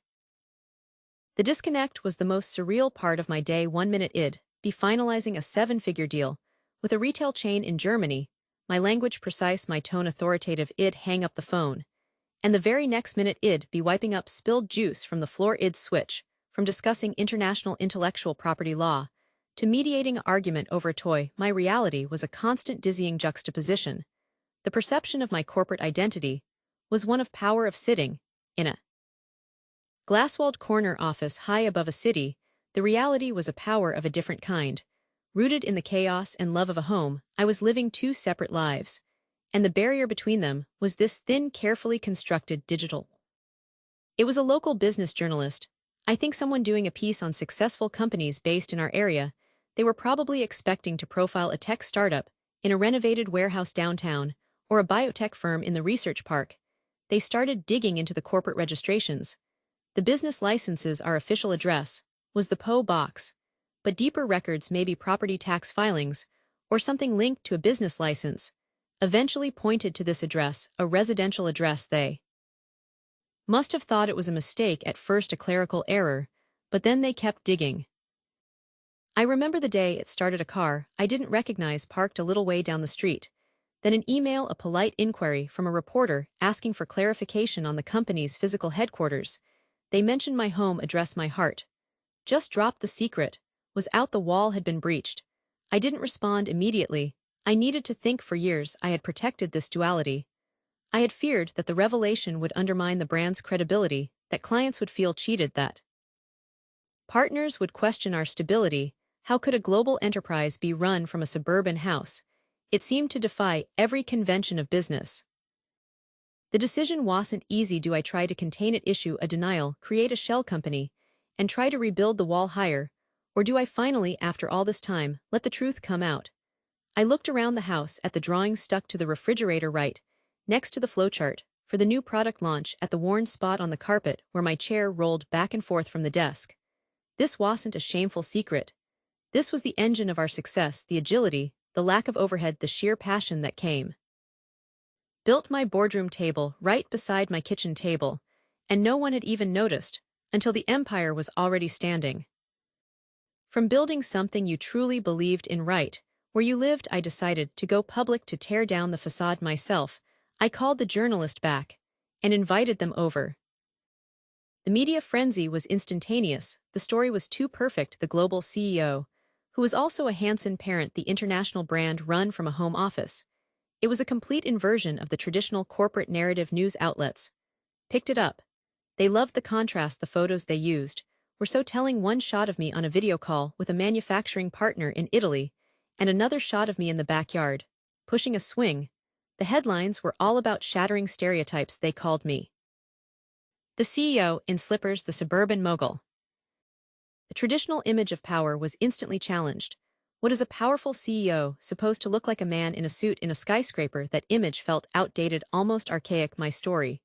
The disconnect was the most surreal part of my day. 1 minute I'd be finalizing a 7-figure deal with a retail chain in Germany, my language precise, my tone authoritative. I'd hang up the phone, and the very next minute I'd be wiping up spilled juice from the floor. I'd switch from discussing international intellectual property law to mediating an argument over a toy. My reality was a constant dizzying juxtaposition. The perception of my corporate identity was one of power, of sitting in a glass-walled corner office high above a city. The reality was a power of a different kind. Rooted in the chaos and love of a home, I was living two separate lives, and the barrier between them was this thin, carefully constructed digital. It was a local business journalist, I think someone doing a piece on successful companies based in our area. They were probably expecting to profile a tech startup in a renovated warehouse downtown, or a biotech firm in the research park. They started digging into the corporate registrations. The business licenses, our official address, was the P.O. box, but deeper records, maybe property tax filings, or something linked to a business license, eventually pointed to this address, a residential address. They must have thought it was a mistake at first, a clerical error, but then they kept digging. I remember the day it started. A car I didn't recognize parked a little way down the street. Then an email, a polite inquiry from a reporter asking for clarification on the company's physical headquarters. They mentioned my home address. My heart just dropped. The secret was out. The wall had been breached. I didn't respond immediately. I needed to think. For years I had protected this duality. I had feared that the revelation would undermine the brand's credibility, that clients would feel cheated, that partners would question our stability. How could a global enterprise be run from a suburban house? It seemed to defy every convention of business. The decision wasn't easy. Do I try to contain it, issue a denial, create a shell company, and try to rebuild the wall higher? Or do I finally, after all this time, let the truth come out? I looked around the house at the drawings stuck to the refrigerator right next to the flowchart for the new product launch, at the worn spot on the carpet where my chair rolled back and forth from the desk. This wasn't a shameful secret. This was the engine of our success, the agility, the lack of overhead, the sheer passion that came. Built my boardroom table right beside my kitchen table, and no one had even noticed until the empire was already standing. From building something you truly believed in right where you lived, I decided to go public, to tear down the facade myself. I called the journalist back and invited them over. The media frenzy was instantaneous. The story was too perfect. The global CEO, who was also a Hanson parent, the international brand run from a home office. It was a complete inversion of the traditional corporate narrative. News outlets picked it up. They loved the contrast. The photos they used were so telling. One shot of me on a video call with a manufacturing partner in Italy, and another shot of me in the backyard, pushing a swing. The headlines were all about shattering stereotypes. They called me the CEO in slippers, the suburban mogul. The traditional image of power was instantly challenged. What is a powerful CEO supposed to look like? A man in a suit in a skyscraper? That image felt outdated, almost archaic. My story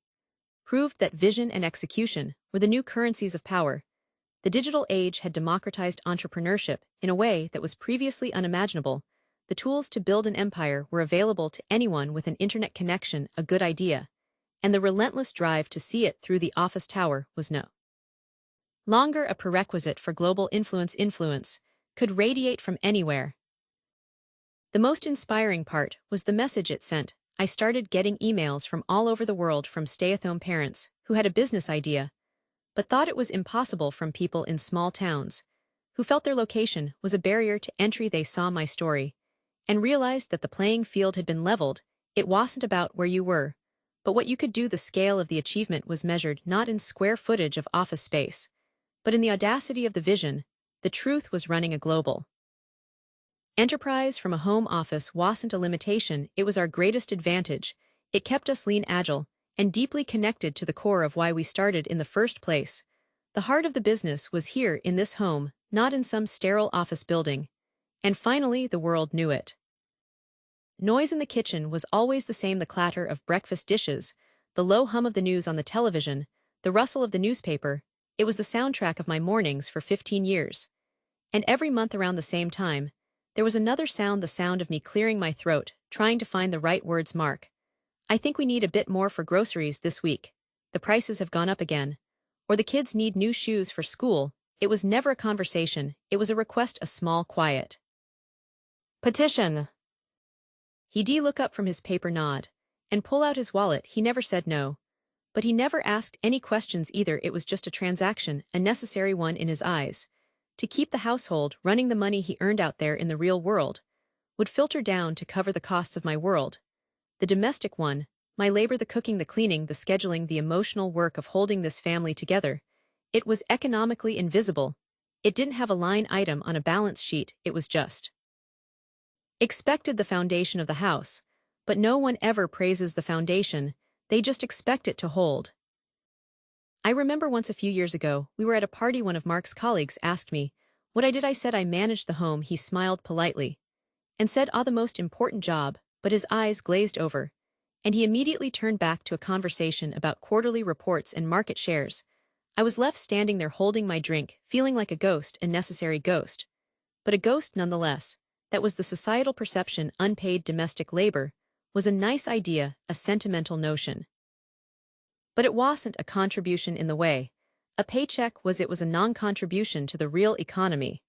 proved that vision and execution were the new currencies of power. The digital age had democratized entrepreneurship in a way that was previously unimaginable. The tools to build an empire were available to anyone with an internet connection. A good idea, and the relentless drive to see it through. The office tower was no longer a prerequisite for global influence. Influence could radiate from anywhere. The most inspiring part was the message it sent. I started getting emails from all over the world, from stay-at-home parents who had a business idea but thought it was impossible, from people in small towns who felt their location was a barrier to entry. They saw my story and realized that the playing field had been leveled. It wasn't about where you were, but what you could do. The scale of the achievement was measured not in square footage of office space, but in the audacity of the vision. The truth was, running a global enterprise from a home office wasn't a limitation, it was our greatest advantage. It kept us lean, agile, and deeply connected to the core of why we started in the first place. The heart of the business was here in this home, not in some sterile office building. And finally, the world knew it. Noise in the kitchen was always the same: the clatter of breakfast dishes, the low hum of the news on the television, the rustle of the newspaper. It was the soundtrack of my mornings for 15 years. And every month around the same time, there was another sound: the sound of me clearing my throat, trying to find the right words. Mark, I think we need a bit more for groceries this week. The prices have gone up again. Or the kids need new shoes for school. It was never a conversation, it was a request, a small, quiet petition. He'd look up from his paper, nod, and pull out his wallet. He never said no. But he never asked any questions either. It was just a transaction, a necessary one in his eyes. To keep the household running, the money he earned out there in the real world would filter down to cover the costs of my world. The domestic one, my labor, the cooking, the cleaning, the scheduling, the emotional work of holding this family together. It was economically invisible. It didn't have a line item on a balance sheet, it was just expected, the foundation of the house. But no one ever praises the foundation, they just expect it to hold. I remember once a few years ago, we were at a party. One of Mark's colleagues asked me what I did. I said I managed the home. He smiled politely and said, "Ah, the most important job," but his eyes glazed over, and he immediately turned back to a conversation about quarterly reports and market shares. I was left standing there holding my drink, feeling like a ghost, a necessary ghost. But a ghost nonetheless. That was the societal perception. Unpaid domestic labor was a nice idea, a sentimental notion. But it wasn't a contribution in the way a paycheck was. It was a non-contribution to the real economy.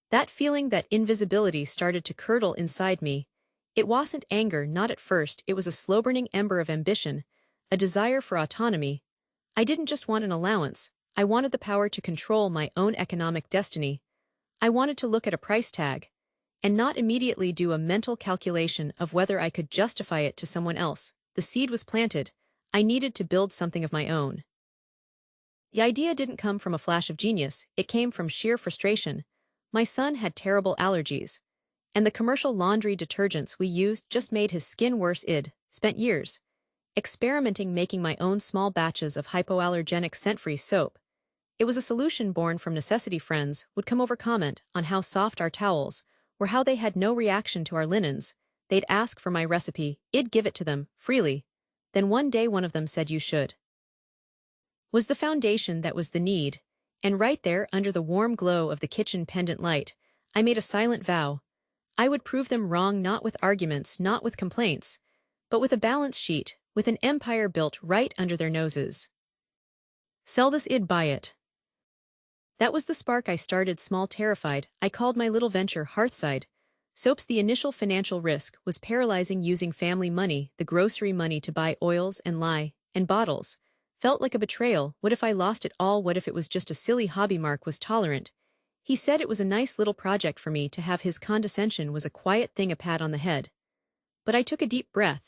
That feeling, that invisibility, started to curdle inside me. It wasn't anger, not at first. It was a slow-burning ember of ambition, a desire for autonomy. I didn't just want an allowance, I wanted the power to control my own economic destiny. I wanted to look at a price tag and not immediately do a mental calculation of whether I could justify it to someone else. The seed was planted. I needed to build something of my own. The idea didn't come from a flash of genius, it came from sheer frustration. My son had terrible allergies, and the commercial laundry detergents we used just made his skin worse. I'd spent years experimenting, making my own small batches of hypoallergenic scent-free soap. It was a solution born from necessity. Friends would come over, comment on how soft our towels were, how they had no reaction to our linens. They'd ask for my recipe, I'd give it to them, freely. Then one day one of them said, "You should." Was the foundation, that was the need. And right there, under the warm glow of the kitchen pendant light, I made a silent vow. I would prove them wrong, not with arguments, not with complaints, but with a balance sheet, with an empire built right under their noses. Sell this, I'd buy it. That was the spark. I started small, terrified. I called my little venture Hearthside Soaps. The initial financial risk was paralyzing. Using family money, the grocery money, to buy oils and lye and bottles, felt like a betrayal. What if I lost it all? What if it was just a silly hobby? Mark was tolerant. He said it was a nice little project for me to have. His condescension was a quiet thing, a pat on the head. But I took a deep breath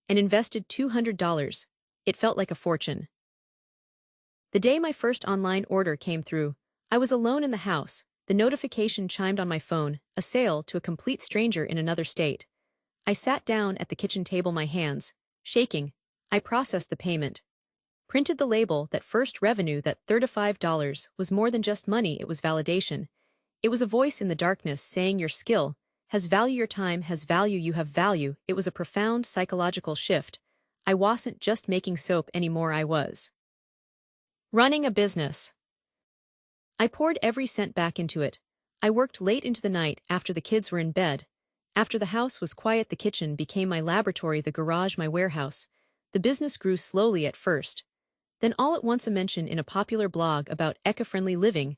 and invested $200. It felt like a fortune. The day my first online order came through, I was alone in the house. The notification chimed on my phone, a sale to a complete stranger in another state. I sat down at the kitchen table, my hands shaking. I processed the payment, printed the label. That first revenue, that $35, was more than just money, it was validation. It was a voice in the darkness saying, "Your skill has value, your time has value, you have value." It was a profound psychological shift. I wasn't just making soap anymore, I was running a business. I poured every cent back into it. I worked late into the night, after the kids were in bed. After the house was quiet, the kitchen became my laboratory, the garage my warehouse. The business grew slowly at first. Then all at once, a mention in a popular blog about eco-friendly living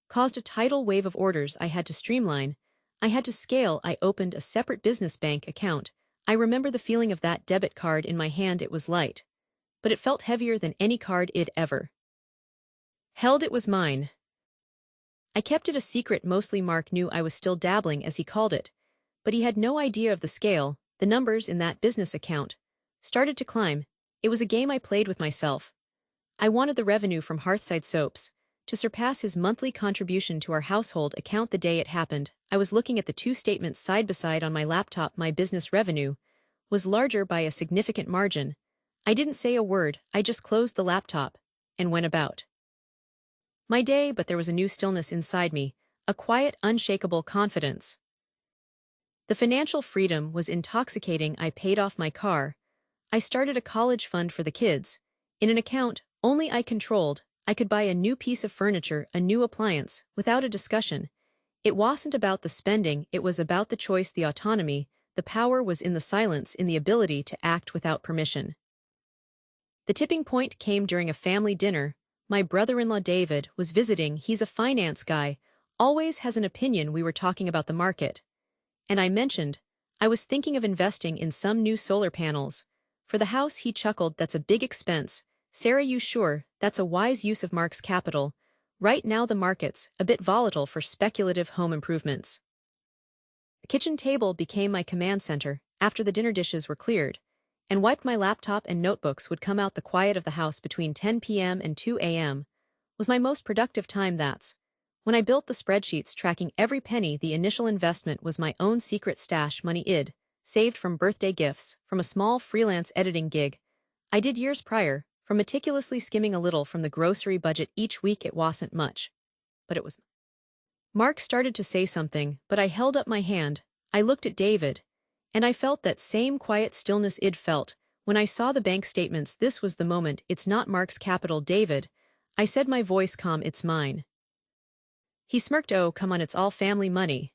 caused a tidal wave of orders. I had to streamline. I had to scale. I opened a separate business bank account. I remember the feeling of that debit card in my hand. It was light, but it felt heavier than any card I'd ever held. It was mine. I kept it a secret. Mostly Mark knew I was still dabbling, as he called it, but he had no idea of the scale. The numbers in that business account started to climb. It was a game I played with myself. I wanted the revenue from Hearthside Soaps to surpass his monthly contribution to our household account. The day it happened, I was looking at the two statements side by side on my laptop. My business revenue was larger by a significant margin. I didn't say a word, I just closed the laptop and went about my day, but there was a new stillness inside me, a quiet, unshakable confidence. The financial freedom was intoxicating. I paid off my car. I started a college fund for the kids. In an account only I controlled, I could buy a new piece of furniture, a new appliance, without a discussion. It wasn't about the spending, it was about the choice, the autonomy. The power was in the silence, in the ability to act without permission. The tipping point came during a family dinner. My brother-in-law David was visiting. He's a finance guy, always has an opinion. We were talking about the market. And I mentioned, I was thinking of investing in some new solar panels. For the house. He chuckled. That's a big expense. Sarah, you sure? That's a wise use of Mark's capital. Right now the market's a bit volatile for speculative home improvements. The kitchen table became my command center. After the dinner dishes were cleared and wiped, my laptop and notebooks would come out. The quiet of the house between 10 p.m. and 2 a.m. was my most productive time. That's when I built the spreadsheets tracking every penny. The initial investment was my own secret stash money I'd saved from birthday gifts, from a small freelance editing gig I did years prior, from meticulously skimming a little from the grocery budget each week. It wasn't much, but it was. Mark started to say something, but I held up my hand. I looked at David, and I felt that same quiet stillness I'd felt when I saw the bank statements. This was the moment. It's not Mark's capital, David, I said, my voice calm. It's mine. He smirked. Oh, come on, it's all family money.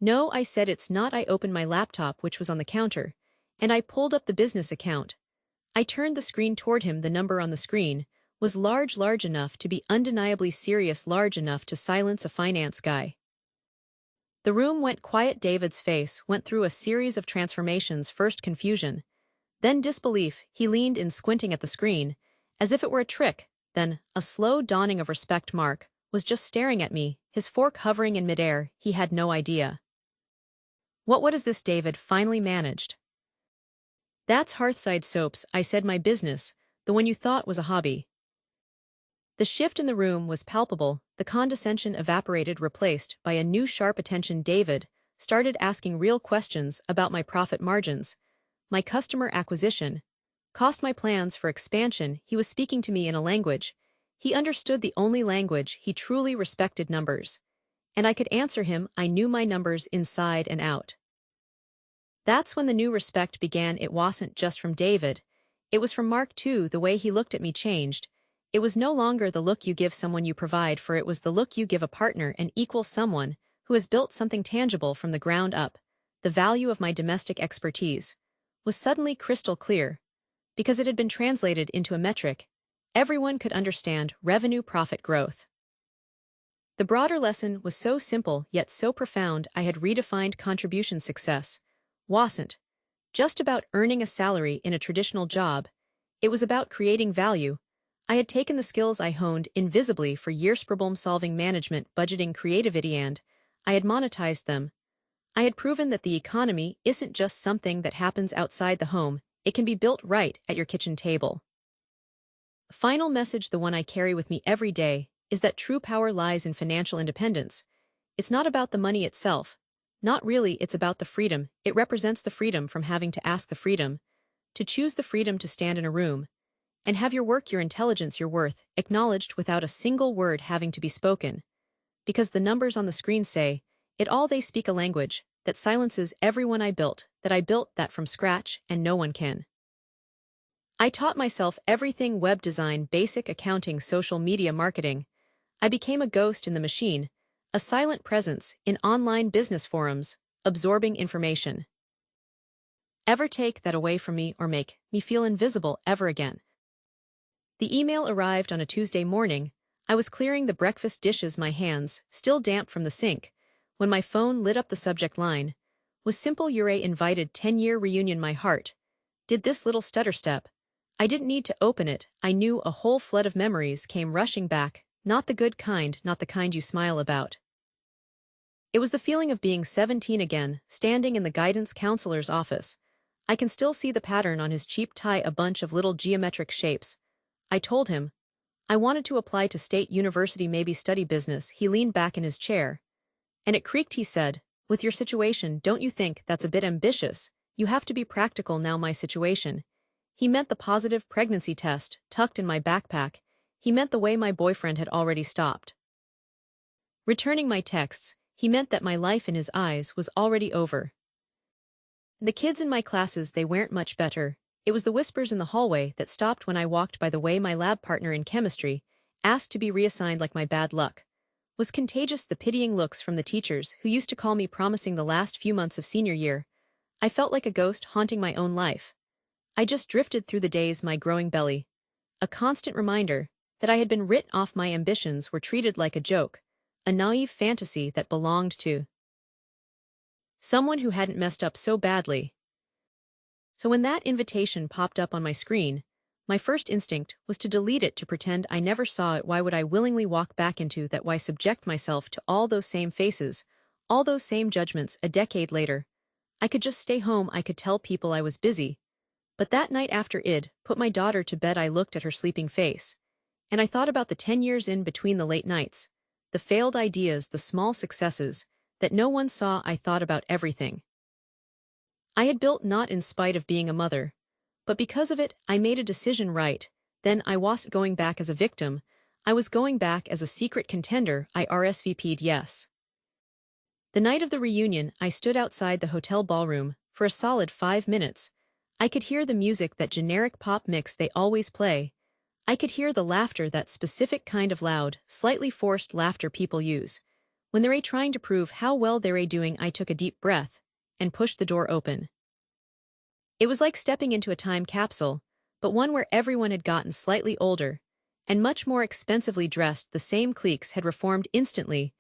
No, I said, it's not. I opened my laptop, which was on the counter, and I pulled up the business account. I turned the screen toward him. The number on the screen was large enough to be undeniably serious, large enough to silence a finance guy. The room went quiet. David's face went through a series of transformations, first confusion, then disbelief. He leaned in, squinting at the screen, as if it were a trick, then a slow dawning of respect. Mark was just staring at me, his fork hovering in midair. He had no idea. What is this? David finally managed. That's Hearthside Soaps, I said, my business, the one you thought was a hobby. The shift in the room was palpable. The condescension evaporated, replaced by a new sharp attention. David started asking real questions about my profit margins, my customer acquisition cost, my plans for expansion. He was speaking to me in a language he understood, the only language he truly respected: numbers. And I could answer him. I knew my numbers inside and out. That's when the new respect began. It wasn't just from David, it was from Mark too. The way he looked at me changed. It was no longer the look you give someone you provide for, it was the look you give a partner, an equal, someone who has built something tangible from the ground up. The value of my domestic expertise was suddenly crystal clear, because it had been translated into a metric everyone could understand: revenue, profit, growth. The broader lesson was so simple yet so profound. I had redefined contribution. Success wasn't just about earning a salary in a traditional job, it was about creating value. I had taken the skills I honed invisibly for years: problem-solving, management, budgeting, creativity, and I had monetized them. I had proven that the economy isn't just something that happens outside the home, it can be built right at your kitchen table. The final message, the one I carry with me every day, is that true power lies in financial independence. It's not about the money itself. Not really. It's about the freedom. It represents the freedom from having to ask, the freedom to choose, the freedom to stand in a room and have your work, your intelligence, your worth acknowledged without a single word having to be spoken. Because the numbers on the screen say it all. They speak a language that silences everyone. I built that from scratch, and no one can. I taught myself everything: web design, basic accounting, social media marketing. I became a ghost in the machine, a silent presence in online business forums, absorbing information. Ever take that away from me or make me feel invisible ever again? The email arrived on a Tuesday morning. I was clearing the breakfast dishes, my hands still damp from the sink, when my phone lit up. The subject line was simple: Ure invited 10-year reunion. My heart did this little stutter step. I didn't need to open it. I knew a whole flood of memories came rushing back, not the good kind, not the kind you smile about. It was the feeling of being 17 again, standing in the guidance counselor's office. I can still see the pattern on his cheap tie, a bunch of little geometric shapes. I told him I wanted to apply to State University, maybe study business. He leaned back in his chair, and it creaked. He said, with your situation, don't you think that's a bit ambitious? You have to be practical now. My situation. He meant the positive pregnancy test tucked in my backpack. he meant the way my boyfriend had already stopped. Returning my texts, he meant that my life in his eyes was already over. The kids in my classes, they weren't much better. It was the whispers in the hallway that stopped when I walked by the way my lab partner in chemistry, asked to be reassigned like my bad luck. Was contagious the pitying looks from the teachers who used to call me promising the last few months of senior year. I felt like a ghost haunting my own life. I just drifted through the days, my growing belly. A constant reminder that I had been written off, my ambitions were treated like a joke, a naive fantasy that belonged to someone who hadn't messed up so badly. So when that invitation popped up on my screen, my first instinct was to delete it, to pretend I never saw it. Why would I willingly walk back into that? Why subject myself to all those same faces, all those same judgments a decade later? I could just stay home, I could tell people I was busy. But that night after I'd put my daughter to bed, I looked at her sleeping face, and I thought about the 10 years in between, the late nights, the failed ideas, the small successes that no one saw. I thought about everything I had built, not in spite of being a mother, but because of it. I made a decision right then. I wasn't going back as a victim, I was going back as a secret contender. I RSVP'd yes. The night of the reunion, I stood outside the hotel ballroom for a solid 5 minutes. I could hear the music, that generic pop mix they always play. I could hear the laughter, that specific kind of loud, slightly forced laughter people use when they're trying to prove how well they're doing. I took a deep breath and pushed the door open. It was like stepping into a time capsule, but one where everyone had gotten slightly older and much more expensively dressed. The same cliques had reformed instantly.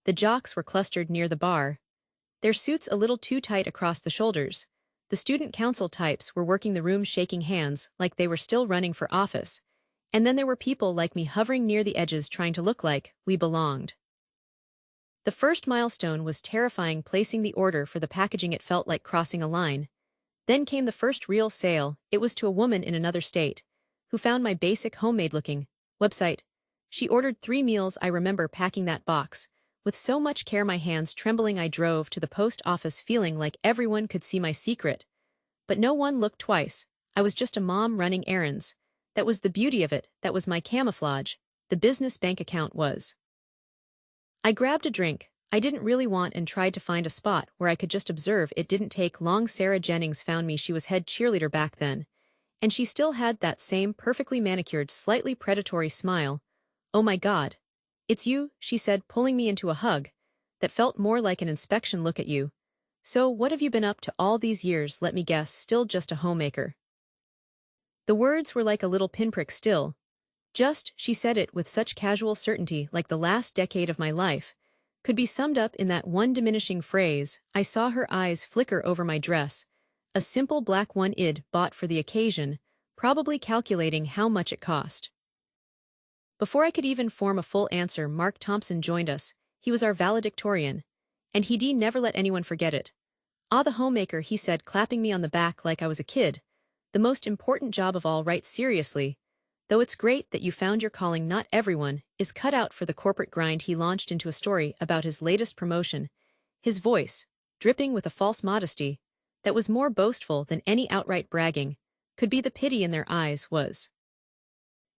The jocks were clustered near the bar, their suits a little too tight across the shoulders. The student council types were working the room, shaking hands like they were still running for office. And then there were people like me hovering near the edges, trying to look like we belonged. The first milestone was terrifying, placing the order for the packaging. It felt like crossing a line. Then came the first real sale. It was to a woman in another state who found my basic homemade-looking website. She ordered 3 meals. I remember packing that box with so much care, my hands trembling. I drove to the post office feeling like everyone could see my secret. But no one looked twice. I was just a mom running errands. That was the beauty of it. That was my camouflage. The business bank account was. I grabbed a drink I didn't really want and tried to find a spot where I could just observe. It didn't take long. Sarah Jennings found me. She was head cheerleader back then, and she still had that same perfectly manicured, slightly predatory smile. "Oh my God. It's you," she said, pulling me into a hug that felt more like an inspection. "Look at you. So what have you been up to all these years?" "Let me guess, still just a homemaker." The words were like a little pinprick. "Still just," she said it with such casual certainty, like the last decade of my life could be summed up in that one diminishing phrase. I saw her eyes flicker over my dress, a simple black one I'd bought for the occasion, probably calculating how much it cost. Before I could even form a full answer, Mark Thompson joined us. He was our valedictorian, and he'd never let anyone forget it. "Ah, the homemaker," he said, clapping me on the back like I was a kid. "The most important job of all, right? Seriously. Though it's great that you found your calling, not everyone is cut out for the corporate grind." He launched into a story about his latest promotion, his voice dripping with a false modesty that was more boastful than any outright bragging could be. The pity in their eyes was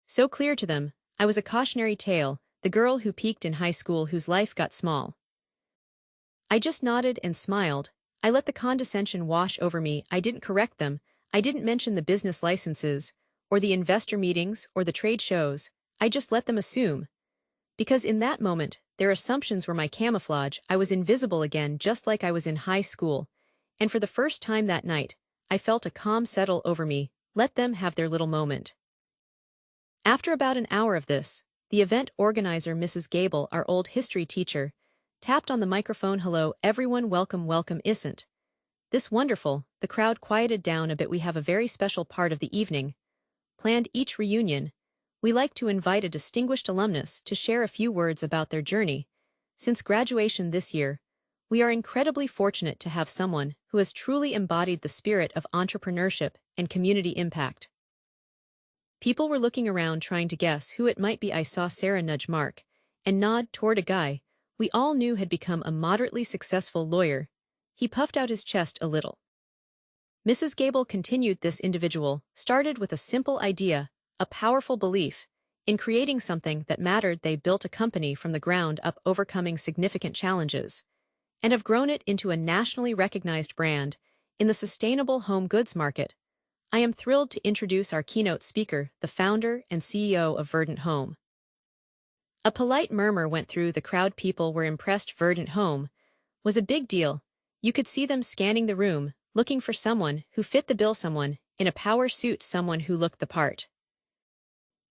so clear to them. I was a cautionary tale, the girl who peaked in high school whose life got small. I just nodded and smiled. I let the condescension wash over me. I didn't correct them. I didn't mention the business licenses, or the investor meetings, or the trade shows. I just let them assume. Because in that moment, their assumptions were my camouflage. I was invisible again, just like I was in high school. And for the first time that night, I felt a calm settle over me. Let them have their little moment. After about an hour of this, the event organizer, Mrs. Gable, our old history teacher, tapped on the microphone. "Hello, everyone, welcome, welcome. Isn't this wonderful?" The crowd quieted down a bit. "We have a very special part of the evening planned. Each reunion, we like to invite a distinguished alumnus to share a few words about their journey since graduation this year. We are incredibly fortunate to have someone who has truly embodied the spirit of entrepreneurship and community impact." People were looking around, trying to guess who it might be. I saw Sarah nudge Mark and nod toward a guy we all knew had become a moderately successful lawyer. He puffed out his chest a little. Mrs. Gable continued. "This individual started with a simple idea, a powerful belief In creating something that mattered, they built a company from the ground up, overcoming significant challenges, and have grown it into a nationally recognized brand in the sustainable home goods market. I am thrilled to introduce our keynote speaker, the founder and CEO of Verdant Home. A polite murmur went through the crowd. People were impressed. Verdant Home was a big deal. You could see them scanning the room, looking for someone who fit the bill, someone in a power suit, someone who looked the part.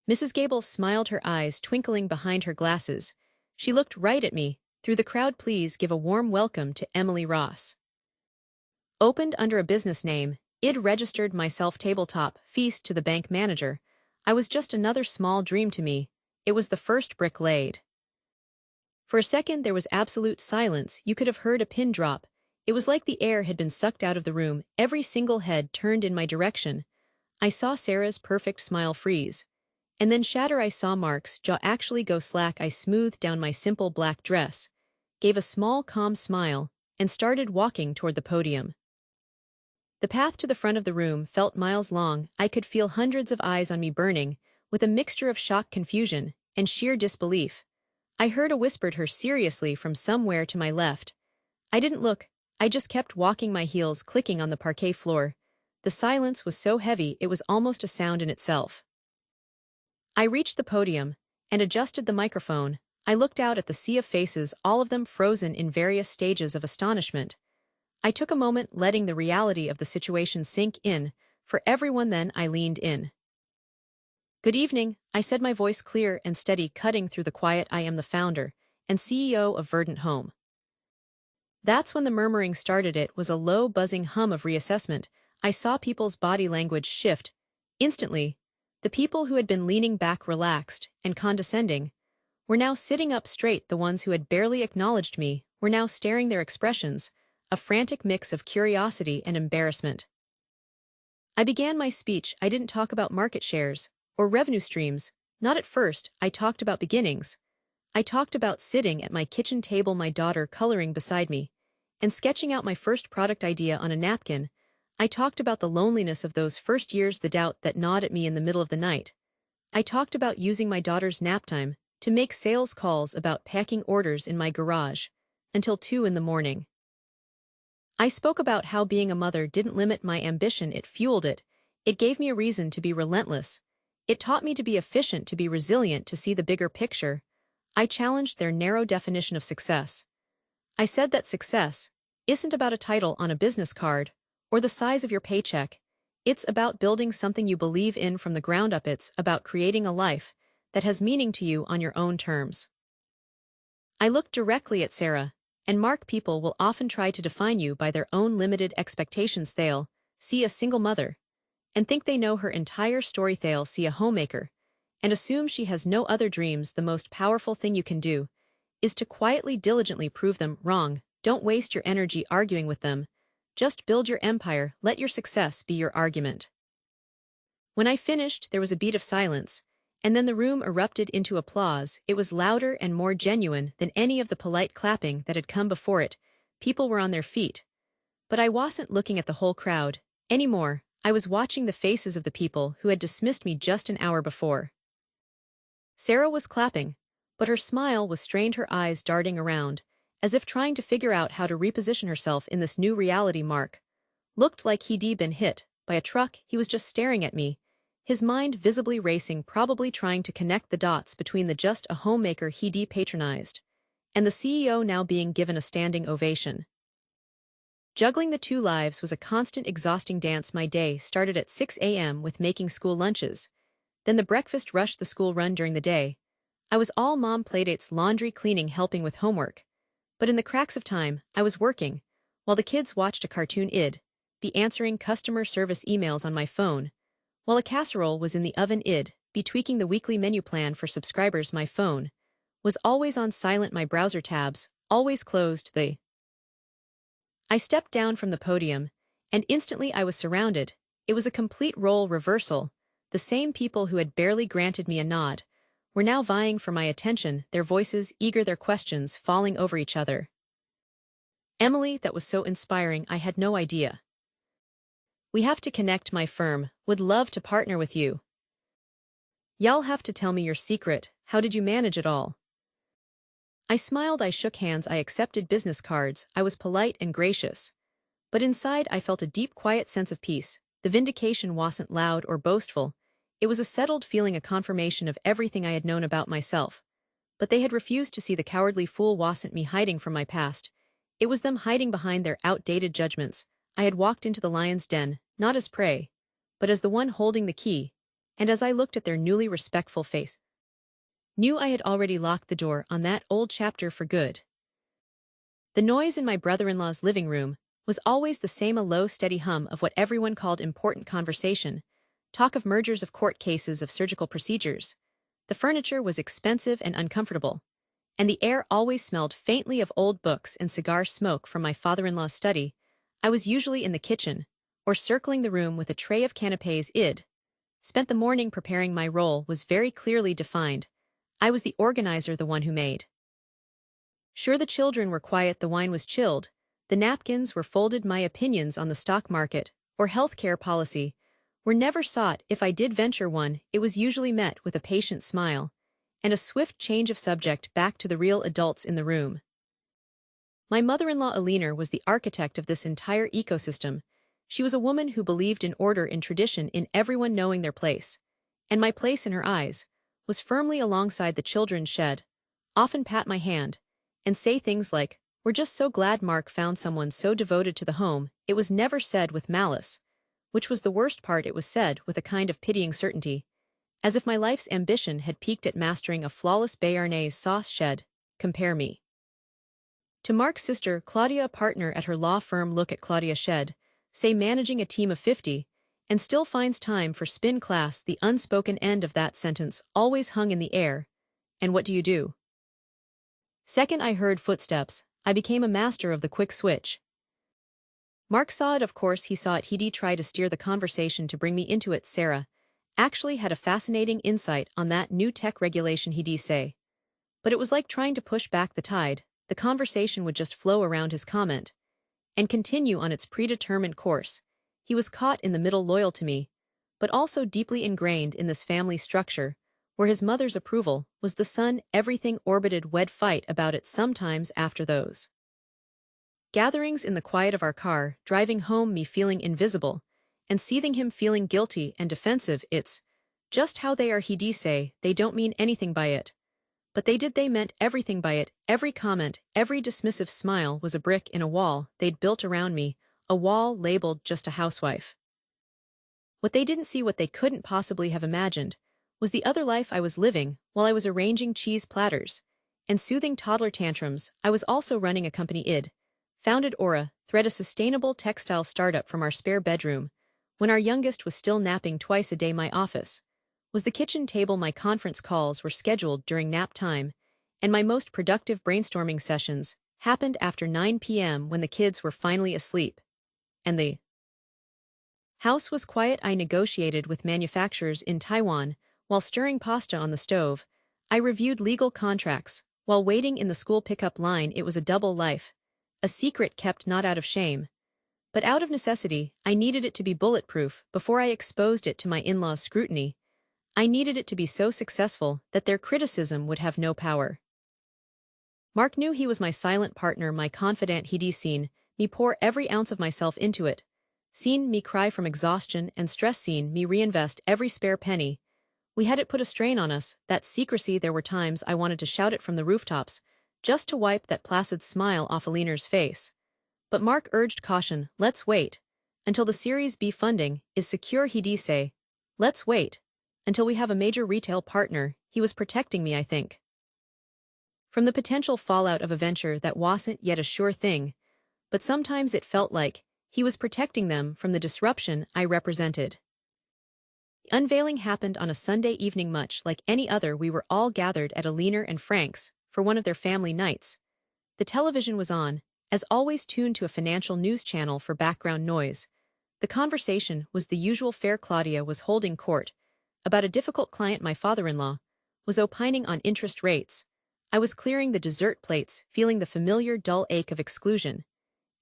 Mrs. Gable smiled, her eyes twinkling behind her glasses. She looked right at me. Through the crowd, please give a warm welcome to Emily Ross. Opened under a business name, id registered myself. Tabletop feast to the bank manager. I was just another small dream to me. It was the first brick laid. For a second there was absolute silence. You could have heard a pin drop. It was like the air had been sucked out of the room. Every single head turned in my direction. I saw Sarah's perfect smile freeze, and then shatter. I saw Mark's jaw actually go slack. I smoothed down my simple black dress, gave a small calm smile, and started walking toward the podium. The path to the front of the room felt miles long. I could feel hundreds of eyes on me, burning with a mixture of shock, confusion, and sheer disbelief. I heard a whispered her seriously from somewhere to my left. I didn't look. I just kept walking, my heels clicking on the parquet floor. The silence was so heavy it was almost a sound in itself. I reached the podium and adjusted the microphone. I looked out at the sea of faces, all of them frozen in various stages of astonishment. I took a moment, letting the reality of the situation sink in for everyone. Then I leaned in. "Good evening," I said, my voice clear and steady, cutting through the quiet. "I am the founder and CEO of Verdant Home." That's when the murmuring started. It was a low, buzzing hum of reassessment. I saw people's body language shift. Instantly, the people who had been leaning back, relaxed and condescending, were now sitting up straight. The ones who had barely acknowledged me were now staring, their expressions a frantic mix of curiosity and embarrassment. I began my speech. I didn't talk about market shares or revenue streams. Not at first. I talked about beginnings. I talked about sitting at my kitchen table, my daughter coloring beside me, and sketching out my first product idea on a napkin. I talked about the loneliness of those first years, the doubt that gnawed at me in the middle of the night. I talked about using my daughter's nap time to make sales calls, about packing orders in my garage until 2 in the morning. I spoke about how being a mother didn't limit my ambition, it fueled it. It gave me a reason to be relentless. It taught me to be efficient, to be resilient, to see the bigger picture. I challenged their narrow definition of success. I said that success isn't about a title on a business card or the size of your paycheck. It's about building something you believe in from the ground up. It's about creating a life that has meaning to you on your own terms. I looked directly at Sarah and Mark. People will often try to define you by their own limited expectations. They'll see a single mother and think they know her entire story. They'll see a homemaker and assume she has no other dreams. The most powerful thing you can do is to quietly, diligently prove them wrong. Don't waste your energy arguing with them. Just build your empire. Let your success be your argument. When I finished, there was a beat of silence, and then the room erupted into applause. It was louder and more genuine than any of the polite clapping that had come before it. People were on their feet. But I wasn't looking at the whole crowd anymore. I was watching the faces of the people who had dismissed me just an hour before. Sarah was clapping, but her smile was strained, her eyes darting around, as if trying to figure out how to reposition herself in this new reality. Mark looked like he'd been hit by a truck. He was just staring at me, his mind visibly racing, probably trying to connect the dots between the just a homemaker he'd patronized and the CEO now being given a standing ovation. Juggling the two lives was a constant, exhausting dance. My day started at 6 a.m. with making school lunches, then the breakfast rush, the school run during the day. I was all mom, playdates, laundry, cleaning, helping with homework. But in the cracks of time, I was working, while the kids watched a cartoon. I'd be answering customer service emails on my phone, while a casserole was in the oven. I'd be tweaking the weekly menu plan for subscribers. My phone was always on silent, my browser tabs always closed. I stepped down from the podium, and instantly I was surrounded. It was a complete role reversal. The same people who had barely granted me a nod were now vying for my attention, their voices eager, their questions falling over each other. "Emily, that was so inspiring. I had no idea. We have to connect. My firm would love to partner with you." Y'all have to tell me your secret. How did you manage it all? I smiled, I shook hands, I accepted business cards, I was polite and gracious. But inside I felt a deep, quiet sense of peace. The vindication wasn't loud or boastful. It was a settled feeling, a confirmation of everything I had known about myself. But they had refused to see the cowardly fool wasn't me hiding from my past. It was them hiding behind their outdated judgments. I had walked into the lion's den, not as prey, but as the one holding the key, and as I looked at their newly respectful face, knew I had already locked the door on that old chapter for good. The noise in my brother-in-law's living room was always the same, a low, steady hum of what everyone called important conversation, talk of mergers, of court cases, of surgical procedures. The furniture was expensive and uncomfortable, and the air always smelled faintly of old books and cigar smoke from my father-in-law's study. I was usually in the kitchen, or circling the room with a tray of canapés. Id spent the morning preparing. My role was very clearly defined. I was the organizer, the one who made sure the children were quiet, the wine was chilled, the napkins were folded. My opinions on the stock market or healthcare policy were never sought. If I did venture one, it was usually met with a patient smile and a swift change of subject back to the real adults in the room. My mother-in-law Alina was the architect of this entire ecosystem. She was a woman who believed in order, in tradition, in everyone knowing their place. And my place in her eyes was firmly alongside the children's shed, often pat my hand, and say things like, "We're just so glad Mark found someone so devoted to the home." It was never said with malice, which was the worst part. It was said with a kind of pitying certainty, as if my life's ambition had peaked at mastering a flawless béarnaise sauce. Shed, compare me to Mark's sister, Claudia, a partner at her law firm. Look at Claudia Shed, say managing a team of 50, and still finds time for spin class. The unspoken end of that sentence always hung in the air. And what do you do? Second I heard footsteps, I became a master of the quick switch. Mark saw it, of course he saw it. He'd try to steer the conversation to bring me into it. Sarah actually had a fascinating insight on that new tech regulation, he'd say. But it was like trying to push back the tide. The conversation would just flow around his comment and continue on its predetermined course. He was caught in the middle, loyal to me, but also deeply ingrained in this family structure, where his mother's approval was the sun. Everything orbited. We'd fight about it sometimes after those gatherings, in the quiet of our car, driving home, me feeling invisible, and seething, him feeling guilty and defensive. It's just how they are, he'd say. They don't mean anything by it. But they did. They meant everything by it. Every comment, every dismissive smile was a brick in a wall they'd built around me, a wall labeled just a housewife. What they didn't see, what they couldn't possibly have imagined, was the other life I was living while I was arranging cheese platters and soothing toddler tantrums. I was also running a company. Id founded Aura, Thread, a sustainable textile startup, from our spare bedroom, when our youngest was still napping twice a day. My office was the kitchen table. My conference calls were scheduled during nap time, and my most productive brainstorming sessions happened after 9 p.m. when the kids were finally asleep. And the house was quiet. I negotiated with manufacturers in Taiwan while stirring pasta on the stove. I reviewed legal contracts while waiting in the school pickup line. It was a double life, a secret kept not out of shame, but out of necessity. I needed it to be bulletproof before I exposed it to my in-laws' scrutiny. I needed it to be so successful that their criticism would have no power. Mark knew he was my silent partner, my confidant. He'd seen me pour every ounce of myself into it, seen me cry from exhaustion and stress, seen me reinvest every spare penny. We had it put a strain on us, that secrecy. There were times I wanted to shout it from the rooftops, just to wipe that placid smile off Alina's face. But Mark urged caution. Let's wait until the Series B funding is secure, he'd say. Let's wait until we have a major retail partner. He was protecting me, I think, from the potential fallout of a venture that wasn't yet a sure thing, but sometimes it felt like he was protecting them from the disruption I represented. The unveiling happened on a Sunday evening. Much like any other, we were all gathered at Alina and Frank's for one of their family nights. The television was on, as always, tuned to a financial news channel for background noise. The conversation was the usual fare. Claudia was holding court about a difficult client. My father-in-law was opining on interest rates. I was clearing the dessert plates, feeling the familiar dull ache of exclusion.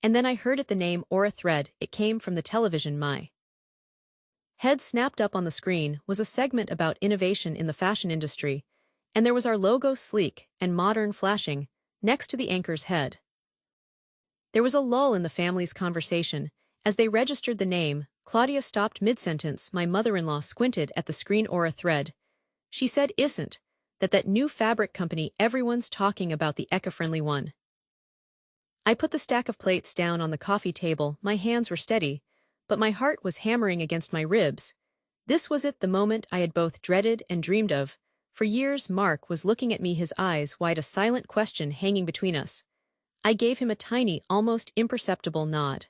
And then I heard it, the name Aura. Thread. It came from the television. My Head snapped up on the screen was a segment about innovation in the fashion industry, and there was our logo sleek and modern flashing next to the anchor's head. There was a lull in the family's conversation. As they registered the name, Claudia stopped mid-sentence. My mother-in-law squinted at the screen aura thread. She said, "Isn't that new fabric company everyone's talking about, the eco-friendly one?" I put the stack of plates down on the coffee table. My hands were steady, but my heart was hammering against my ribs. This was it, the moment I had both dreaded and dreamed of. For years Mark was looking at me, his eyes wide, a silent question hanging between us. I gave him a tiny, almost imperceptible nod.